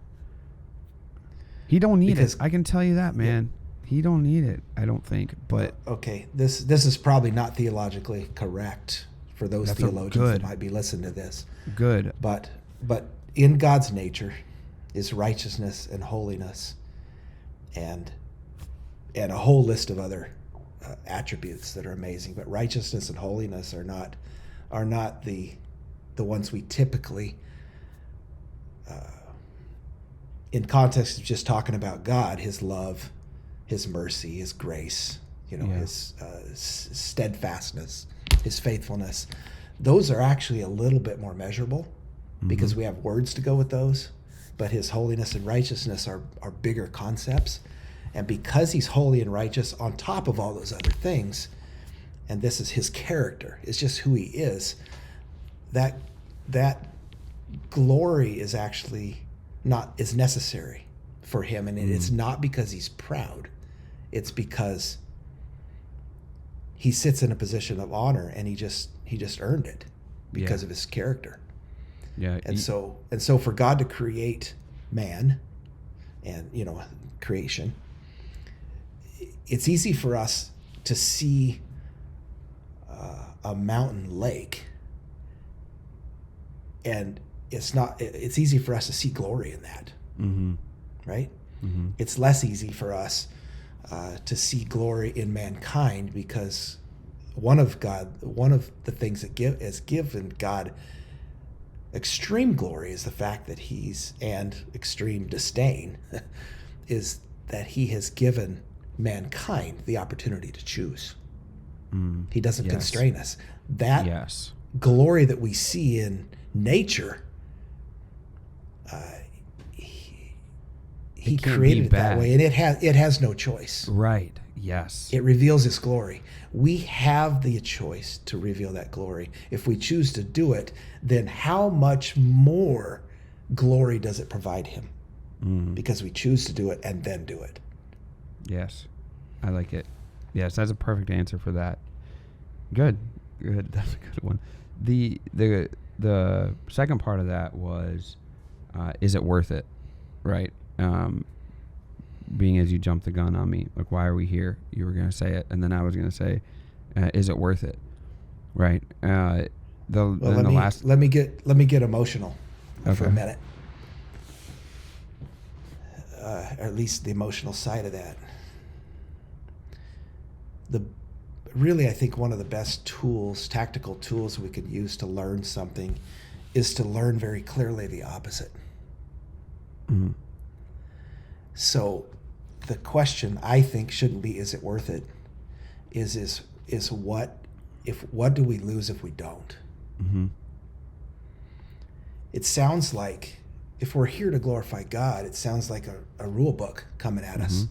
He don't need it. I can tell you that, man. He don't need it, I don't think. But okay, this is probably not theologically correct for those theologians that might be listening to this. Good. But in God's nature is righteousness and holiness, and a whole list of other attributes that are amazing. But righteousness and holiness are not the ones we typically, in context of just talking about God, His love, His mercy, His grace, His steadfastness, His faithfulness. Those are actually a little bit more measurable because we have words to go with those. But His holiness and righteousness are bigger concepts. And because He's holy and righteous on top of all those other things, and this is His character, it's just who He is, that glory is actually is necessary for Him. And it's not because He's proud. It's because He sits in a position of honor, and he just earned it because of His character. Yeah. And so for God to create man and creation, it's easy for us to see a mountain lake, and it's easy for us to see glory in that. Right? It's less easy for us to see glory in mankind, because one of the things that has given God extreme glory is the fact that and extreme disdain is that He has given mankind the opportunity to choose. He doesn't constrain us. That glory that we see in nature, He created it that way, and it has no choice. Right. Yes. It reveals His glory. We have the choice to reveal that glory. If we choose to do it, then how much more glory does it provide Him? Because we choose to do it and then do it. Yes. I like it. Yes, that's a perfect answer for that. Good. That's a good one. The second part of that was, is it worth it? Right. Being as you jumped the gun on me, like, why are we here? You were going to say it, and then I was going to say, is it worth it? Right. Let me get emotional for a minute. Or at least the emotional side of that. Really, I think one of the best tactical tools we could use to learn something is to learn very clearly the opposite. So the question, I think, shouldn't be, is it worth it? Is what do we lose if we don't? It sounds like, if we're here to glorify God, it sounds like a rule book coming at us.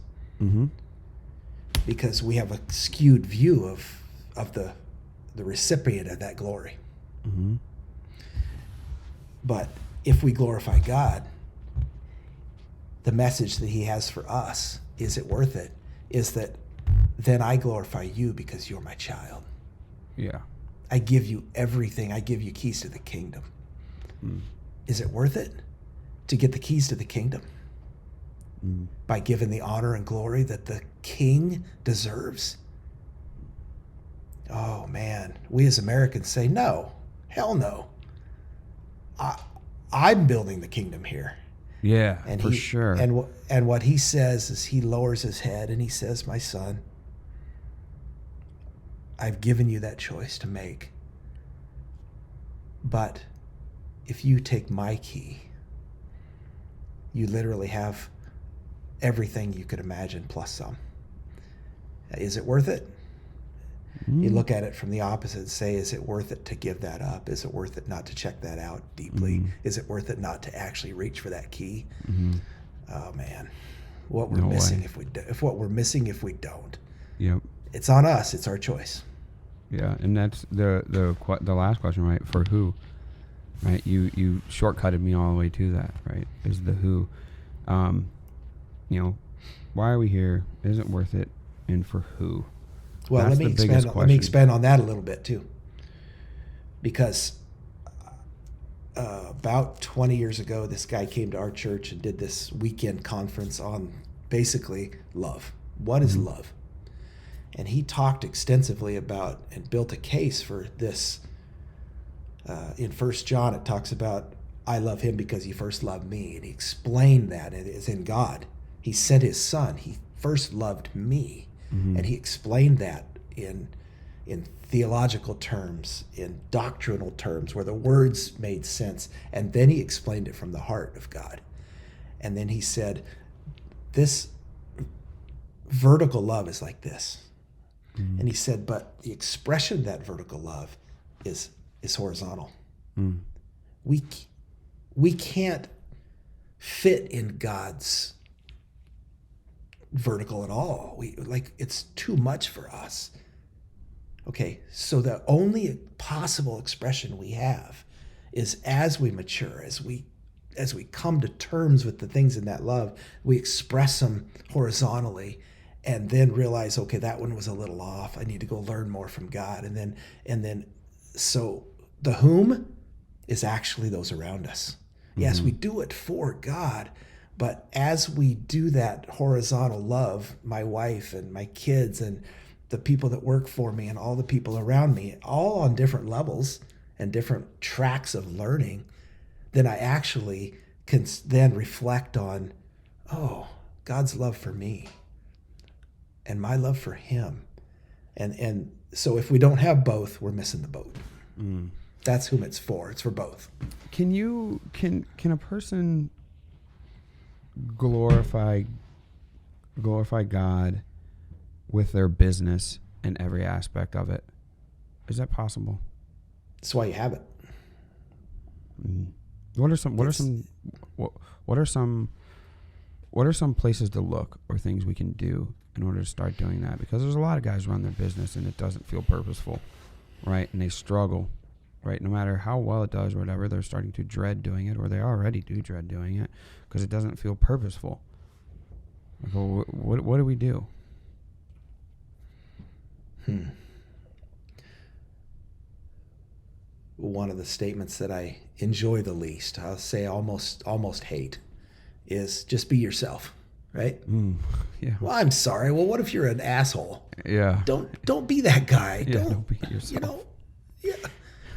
Because we have a skewed view of the recipient of that glory. But if we glorify God, the message that he has for us, is it worth it? Is that then I glorify you because you're my child. Yeah. I give you everything. I give you keys to the kingdom. Is it worth it to get the keys to the kingdom by giving the honor and glory that the king deserves? Oh man, we as Americans say no, hell no. I'm building the kingdom here. Yeah, And for sure. And what he says is he lowers his head and he says, my son, I've given you that choice to make. But if you take my key, you literally have everything you could imagine plus some. Is it worth it? You look at it from the opposite and say, is it worth it to give that up? Is it worth it not to check that out deeply? Is it worth it not to actually reach for that key? Oh man, what we're missing if we don't. Yep. It's on us. It's our choice. Yeah, and that's the last question, right? For who? Right? You shortcutted me all the way to that, right? Is the who. Why are we here? Is it worth it? And for who? Well, That's let me expand on that a little bit too. Because about 20 years ago, this guy came to our church and did this weekend conference on basically love. What is love? And he talked extensively about and built a case for this. In 1 John, it talks about, I love him because he first loved me. And he explained that it is in God. He sent his son. He first loved me. And he explained that in theological terms, in doctrinal terms, where the words made sense. And then he explained it from the heart of God. And then he said, this vertical love is like this. And he said, but the expression of that vertical love is horizontal. We can't fit in God's vertical at all. It's too much for us. Okay, so the only possible expression we have is as we mature, as we come to terms with the things in that love, we express them horizontally and then realize, okay, that one was a little off. I need to go learn more from God. And then so the whom is actually those around us. Yes, we do it for God. But as we do that horizontal love, my wife and my kids and the people that work for me and all the people around me, all on different levels and different tracks of learning, then I actually can then reflect on, oh, God's love for me and my love for him. And so if we don't have both, we're missing the boat. That's whom it's for. It's for both. Can a person glorify God with their business in every aspect of it? Is that possible? That's why you have it. What are some places to look or things we can do in order to start doing that? Because there's a lot of guys run their business and it doesn't feel purposeful, right? And they struggle, right? No matter how well it does or whatever, they're starting to dread doing it, or they already do dread doing it because it doesn't feel purposeful. Like, well, what do we do? One of the statements that I enjoy the least, I'll say almost hate, is just be yourself, right? Yeah. Well, I'm sorry. Well, what if you're an asshole? Yeah. Don't be that guy. Yeah, don't be yourself.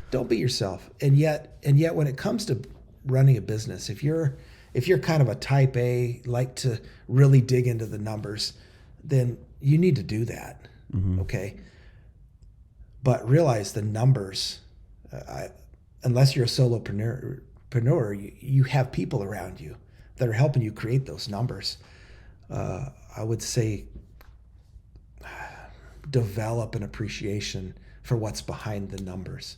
Don't be yourself. And yet when it comes to running a business, if you're kind of a type A, like to really dig into the numbers, then you need to do that. Okay. But realize the numbers, unless you're a solopreneur, you have people around you that are helping you create those numbers. I would say develop an appreciation for what's behind the numbers.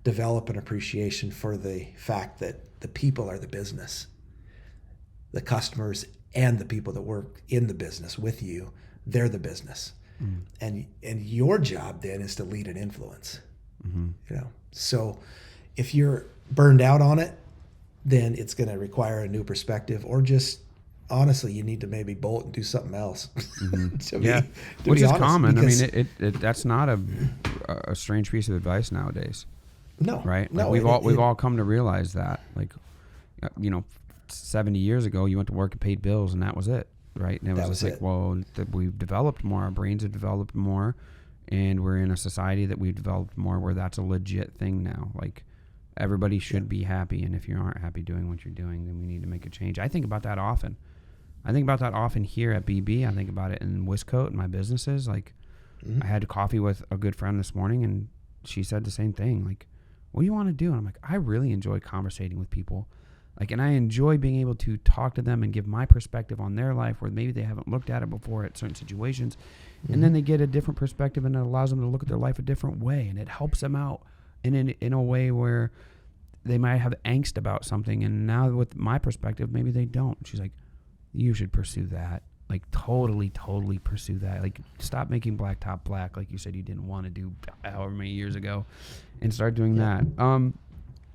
Develop an appreciation for the fact that the people are the business. The customers and the people that work in the business with you, they're the business. And your job then is to lead and influence. So if you're burned out on it, then it's going to require a new perspective, or just honestly, you need to maybe bolt and do something else. Which is common. Because, I mean, that's not a strange piece of advice nowadays. No, right? No, like we've all come to realize that, like, 70 years ago, you went to work and paid bills, and that was it, right? And it was like, well, we've developed more, our brains have developed more, and we're in a society that we've developed more where that's a legit thing now. Like, everybody should be happy, and if you aren't happy doing what you're doing, then we need to make a change. I think about that often. I think about that often here at BB. I think about it in Wiscoat and my businesses. Like, I had coffee with a good friend this morning, and she said the same thing. Like, what do you want to do? And I'm like, I really enjoy conversating with people. Like, and I enjoy being able to talk to them and give my perspective on their life where maybe they haven't looked at it before at certain situations. And then they get a different perspective, and it allows them to look at their life a different way. And it helps them out in a way where they might have angst about something. And now with my perspective, maybe they don't. She's like, you should pursue that. Like, totally pursue that. Like, stop making blacktop black, like you said you didn't want to do however many years ago, and start doing that.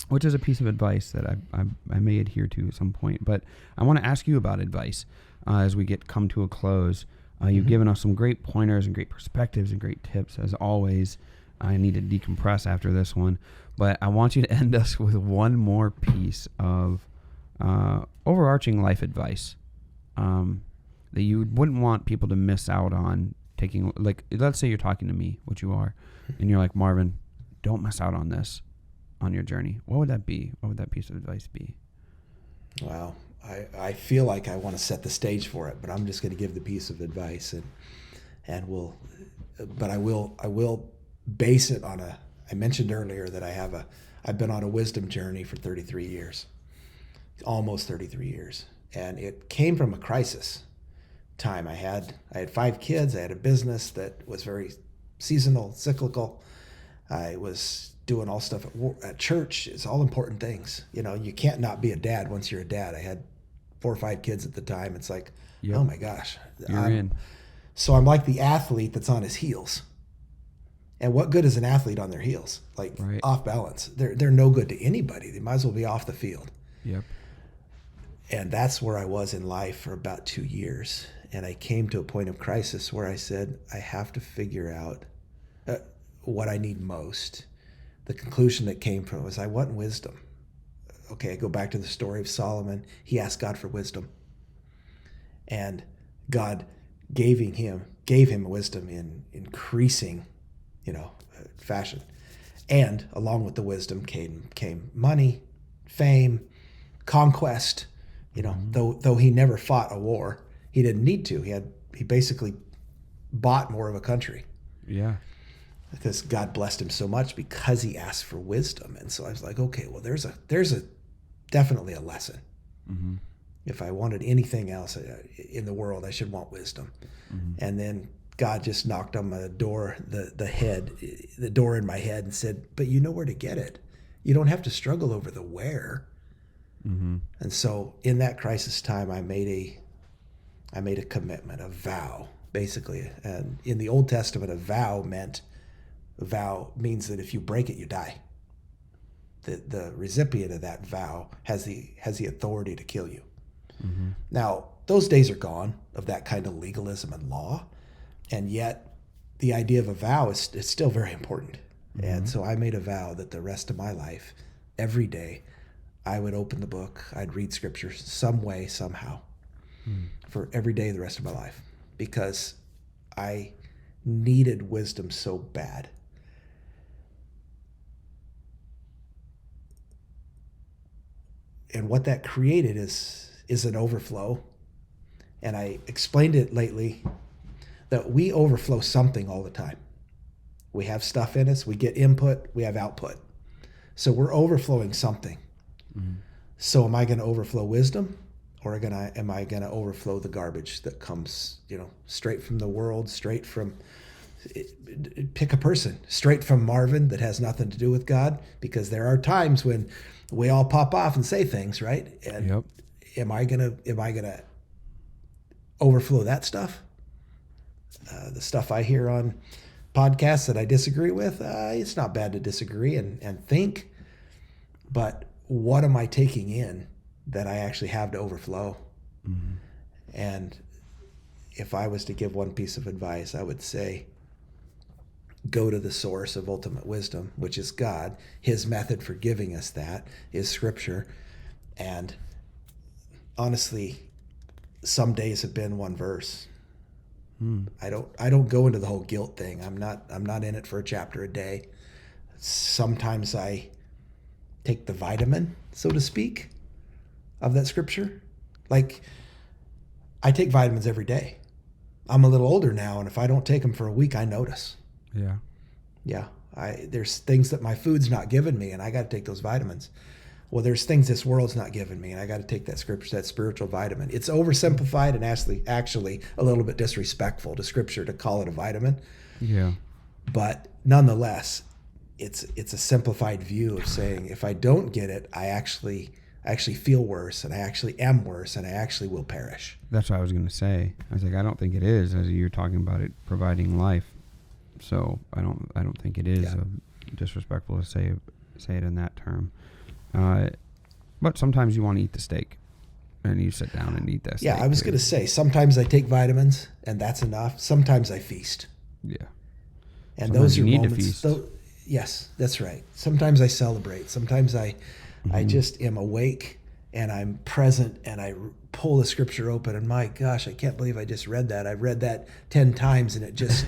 Which is a piece of advice that I may adhere to at some point. But I want to ask you about advice as we come to a close. You've given us some great pointers and great perspectives and great tips, as always. I need to decompress after this one. But I want you to end us with one more piece of overarching life advice that you wouldn't want people to miss out on taking. Like, let's say you're talking to me, which you are, and you're like, Marvin, don't miss out on this on your journey. What would that be? What would that piece of advice be? Wow. I feel like I want to set the stage for it, but I'm just going to give the piece of advice, and I will base it on I mentioned earlier that I've been on a wisdom journey for 33 years, almost 33 years. And it came from a crisis time. I had 5 kids. I had a business that was very seasonal, cyclical. I was doing all stuff at church. It's all important things. You can't not be a dad once you're a dad. I had 4 or 5 kids at the time. It's like, oh my gosh. You're in. So I'm like the athlete that's on his heels. And what good is an athlete on their heels? Like, off balance. They're no good to anybody. They might as well be off the field. Yep. And that's where I was in life for about 2 years. And I came to a point of crisis where I said, I have to figure out what I need most. The conclusion that came from it was, I want wisdom. Okay, I go back to the story of Solomon. He asked God for wisdom. And God gave him wisdom in increasing, fashion. And along with the wisdom came money, fame, conquest. Though he never fought a war, he didn't need to. He basically bought more of a country. Yeah. Because God blessed him so much because he asked for wisdom. And so I was like, okay, well, there's definitely a lesson. Mm-hmm. If I wanted anything else in the world, I should want wisdom. Mm-hmm. And then God just knocked on my door, the door in my head, and said, but you know where to get it. You don't have to struggle over the where. Mm-hmm. And so in that crisis time, I made a commitment, a vow, basically. And in the Old Testament, a vow means that if you break it, you die. The recipient of that vow has the authority to kill you. Mm-hmm. Now, those days are gone of that kind of legalism and law, and yet the idea of a vow is still very important. Mm-hmm. And so I made a vow that the rest of my life, every day, I would open the book, I'd read scripture some way, somehow, for every day the rest of my life, because I needed wisdom so bad. And what that created is an overflow. And I explained it lately that we overflow something all the time. We have stuff in us, we get input, we have output. So we're overflowing something. Mm-hmm. So am I going to overflow wisdom, or am I going to overflow the garbage that comes, straight from the world, straight from, pick a person, straight from Marvin that has nothing to do with God? Because there are times when we all pop off and say things, right? And yep. Am I gonna overflow that stuff? The stuff I hear on podcasts that I disagree with, it's not bad to disagree and think, but what am I taking in that I actually have to overflow? Mm-hmm. And if I was to give one piece of advice, I would say, go to the source of ultimate wisdom, which is God. His method for giving us that is Scripture. And honestly, some days have been one verse. I don't go into the whole guilt thing. I'm not in it for a chapter a day. Sometimes I take the vitamin, so to speak, of that Scripture. Like, I take vitamins every day. I'm a little older now, and if I don't take them for a week, I notice. Yeah. Yeah. There's things that my food's not giving me, and I got to take those vitamins. Well, there's things this world's not giving me, and I got to take that Scripture, that spiritual vitamin. It's oversimplified and actually a little bit disrespectful to Scripture to call it a vitamin. Yeah. But nonetheless, it's a simplified view of saying, if I don't get it, I actually feel worse, and I actually am worse, and I actually will perish. That's what I was going to say. I was like, I don't think it is, as you're talking about it providing life. So I don't think it is disrespectful to say it in that term. But sometimes you want to eat the steak, and you sit down and eat that steak. Yeah, I was going to say, sometimes I take vitamins, and that's enough. Sometimes I feast. Yeah. And Sometimes those you are need to moments. feast. Yes, that's right. Sometimes I celebrate. Sometimes I just am awake, and I'm present, and I pull the Scripture open, and my gosh, I can't believe I just read that. I've read that 10 times, and it just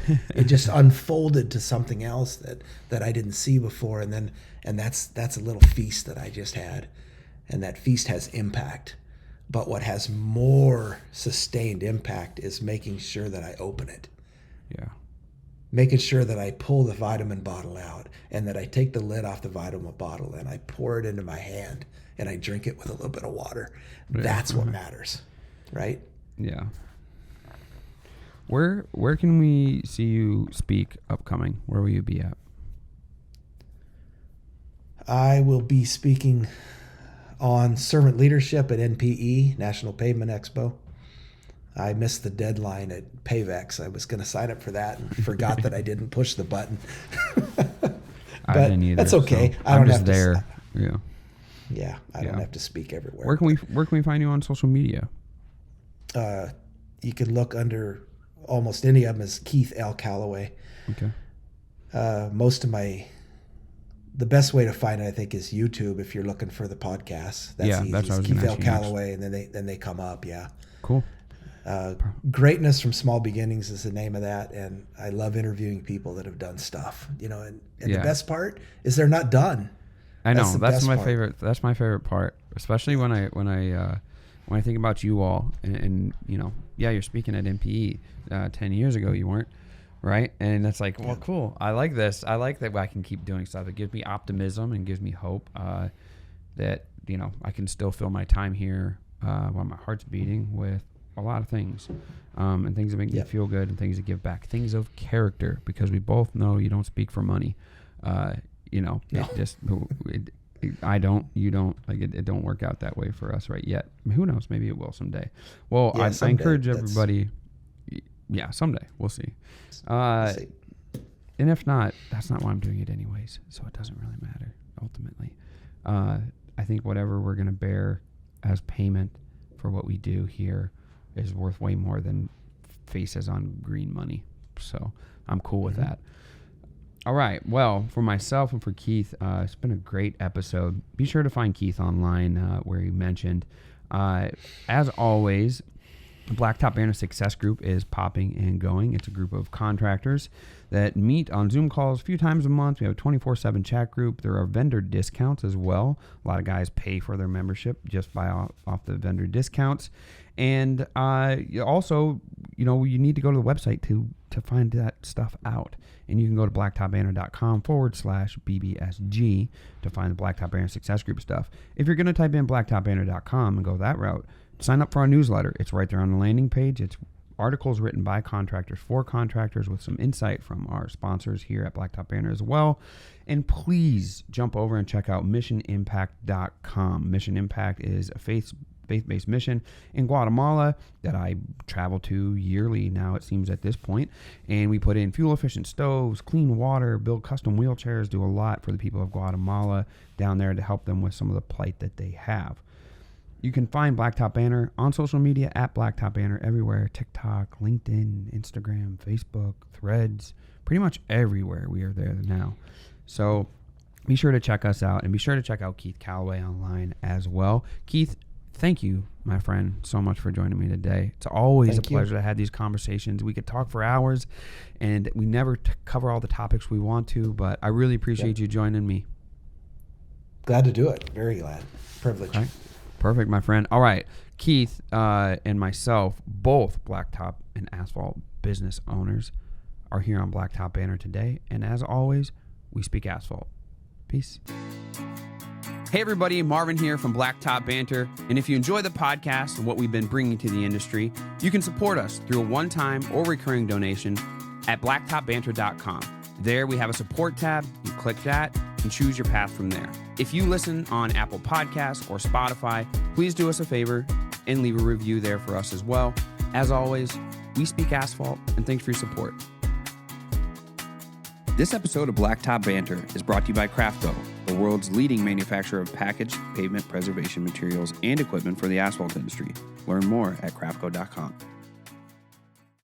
unfolded to something else that I didn't see before, and that's a little feast that I just had, and that feast has impact. But what has more sustained impact is making sure that I open it. Yeah. Making sure that I pull the vitamin bottle out, and that I take the lid off the vitamin bottle, and I pour it into my hand, and I drink it with a little bit of water. Yeah. That's what matters, right? Yeah. Where can we see you speak upcoming? Where will you be at? I will be speaking on servant leadership at NPE, National Pavement Expo. I missed the deadline at Pavex. I was going to sign up for that and forgot that I didn't push the button. I didn't either. That's okay. So I don't I'm just have there. to. Yeah. Yeah, I don't have to speak everywhere. Where can we find you on social media? You can look under almost any of them as Keith L. Callaway. Okay. The best way to find it, I think, is YouTube. If you're looking for the podcast, that's easy. That's what I was Keith gonna L. ask you next. Callaway, and then they come up. Yeah. Cool. Greatness from Small Beginnings is the name of that, and I love interviewing people that have done stuff. And the best part is they're not done. I know That's my part. favorite. That's my favorite part, especially when I think about you all, and you're speaking at MPE 10 years ago. You weren't, right? And it's like, well, cool. I like this. I like that I can keep doing stuff. It gives me optimism and gives me hope that I can still fill my time here while my heart's beating with a lot of things, and things that make me feel good, and things that give back, things of character, because we both know you don't speak for money. No. I don't, you don't, like it don't work out that way for us right yet. I mean, who knows? Maybe it will someday. Well, I encourage everybody. Yeah, someday we'll see. And if not, that's not why I'm doing it anyways. So it doesn't really matter ultimately. I think whatever we're going to bear as payment for what we do here is worth way more than faces on green money. So I'm cool with that. All right. Well, for myself and for Keith, it's been a great episode. Be sure to find Keith online where he mentioned. As always, the Blacktop Banner Success Group is popping and going. It's a group of contractors that meet on Zoom calls a few times a month. We have a 24/7 chat group. There are vendor discounts as well. A lot of guys pay for their membership just by off the vendor discounts. And also, you need to go to the website to find that stuff out. And you can go to blacktopbanner.com/BBSG to find the Blacktop Banner Success Group stuff. If you're going to type in blacktopbanner.com and go that route, sign up for our newsletter. It's right there on the landing page. It's articles written by contractors for contractors with some insight from our sponsors here at Blacktop Banner as well. And please jump over and check out missionimpact.com. Mission Impact is a faith-based mission in Guatemala that I travel to yearly now, it seems, at this point. And we put in fuel-efficient stoves, clean water, build custom wheelchairs, do a lot for the people of Guatemala down there to help them with some of the plight that they have. You can find Blacktop Banner on social media at Blacktop Banner everywhere. TikTok, LinkedIn, Instagram, Facebook, Threads, pretty much everywhere we are there now. So be sure to check us out, and be sure to check out Keith Callaway online as well. Keith, thank you, my friend, so much for joining me today. It's always a pleasure to have these conversations. We could talk for hours, and we never cover all the topics we want to, but I really appreciate you joining me. Glad to do it. Very glad. Privilege. Right. Perfect, my friend. All right. Keith and myself, both Blacktop and Asphalt business owners, are here on Blacktop Banner today. And as always, we speak asphalt. Peace. Hey, everybody. Marvin here from Blacktop Banter. And if you enjoy the podcast and what we've been bringing to the industry, you can support us through a one-time or recurring donation at blacktopbanter.com. There we have a support tab. You click that and choose your path from there. If you listen on Apple Podcasts or Spotify, please do us a favor and leave a review there for us as well. As always, we speak asphalt, and thanks for your support. This episode of Blacktop Banter is brought to you by Crafco, the world's leading manufacturer of packaged pavement preservation materials and equipment for the asphalt industry. Learn more at crafco.com.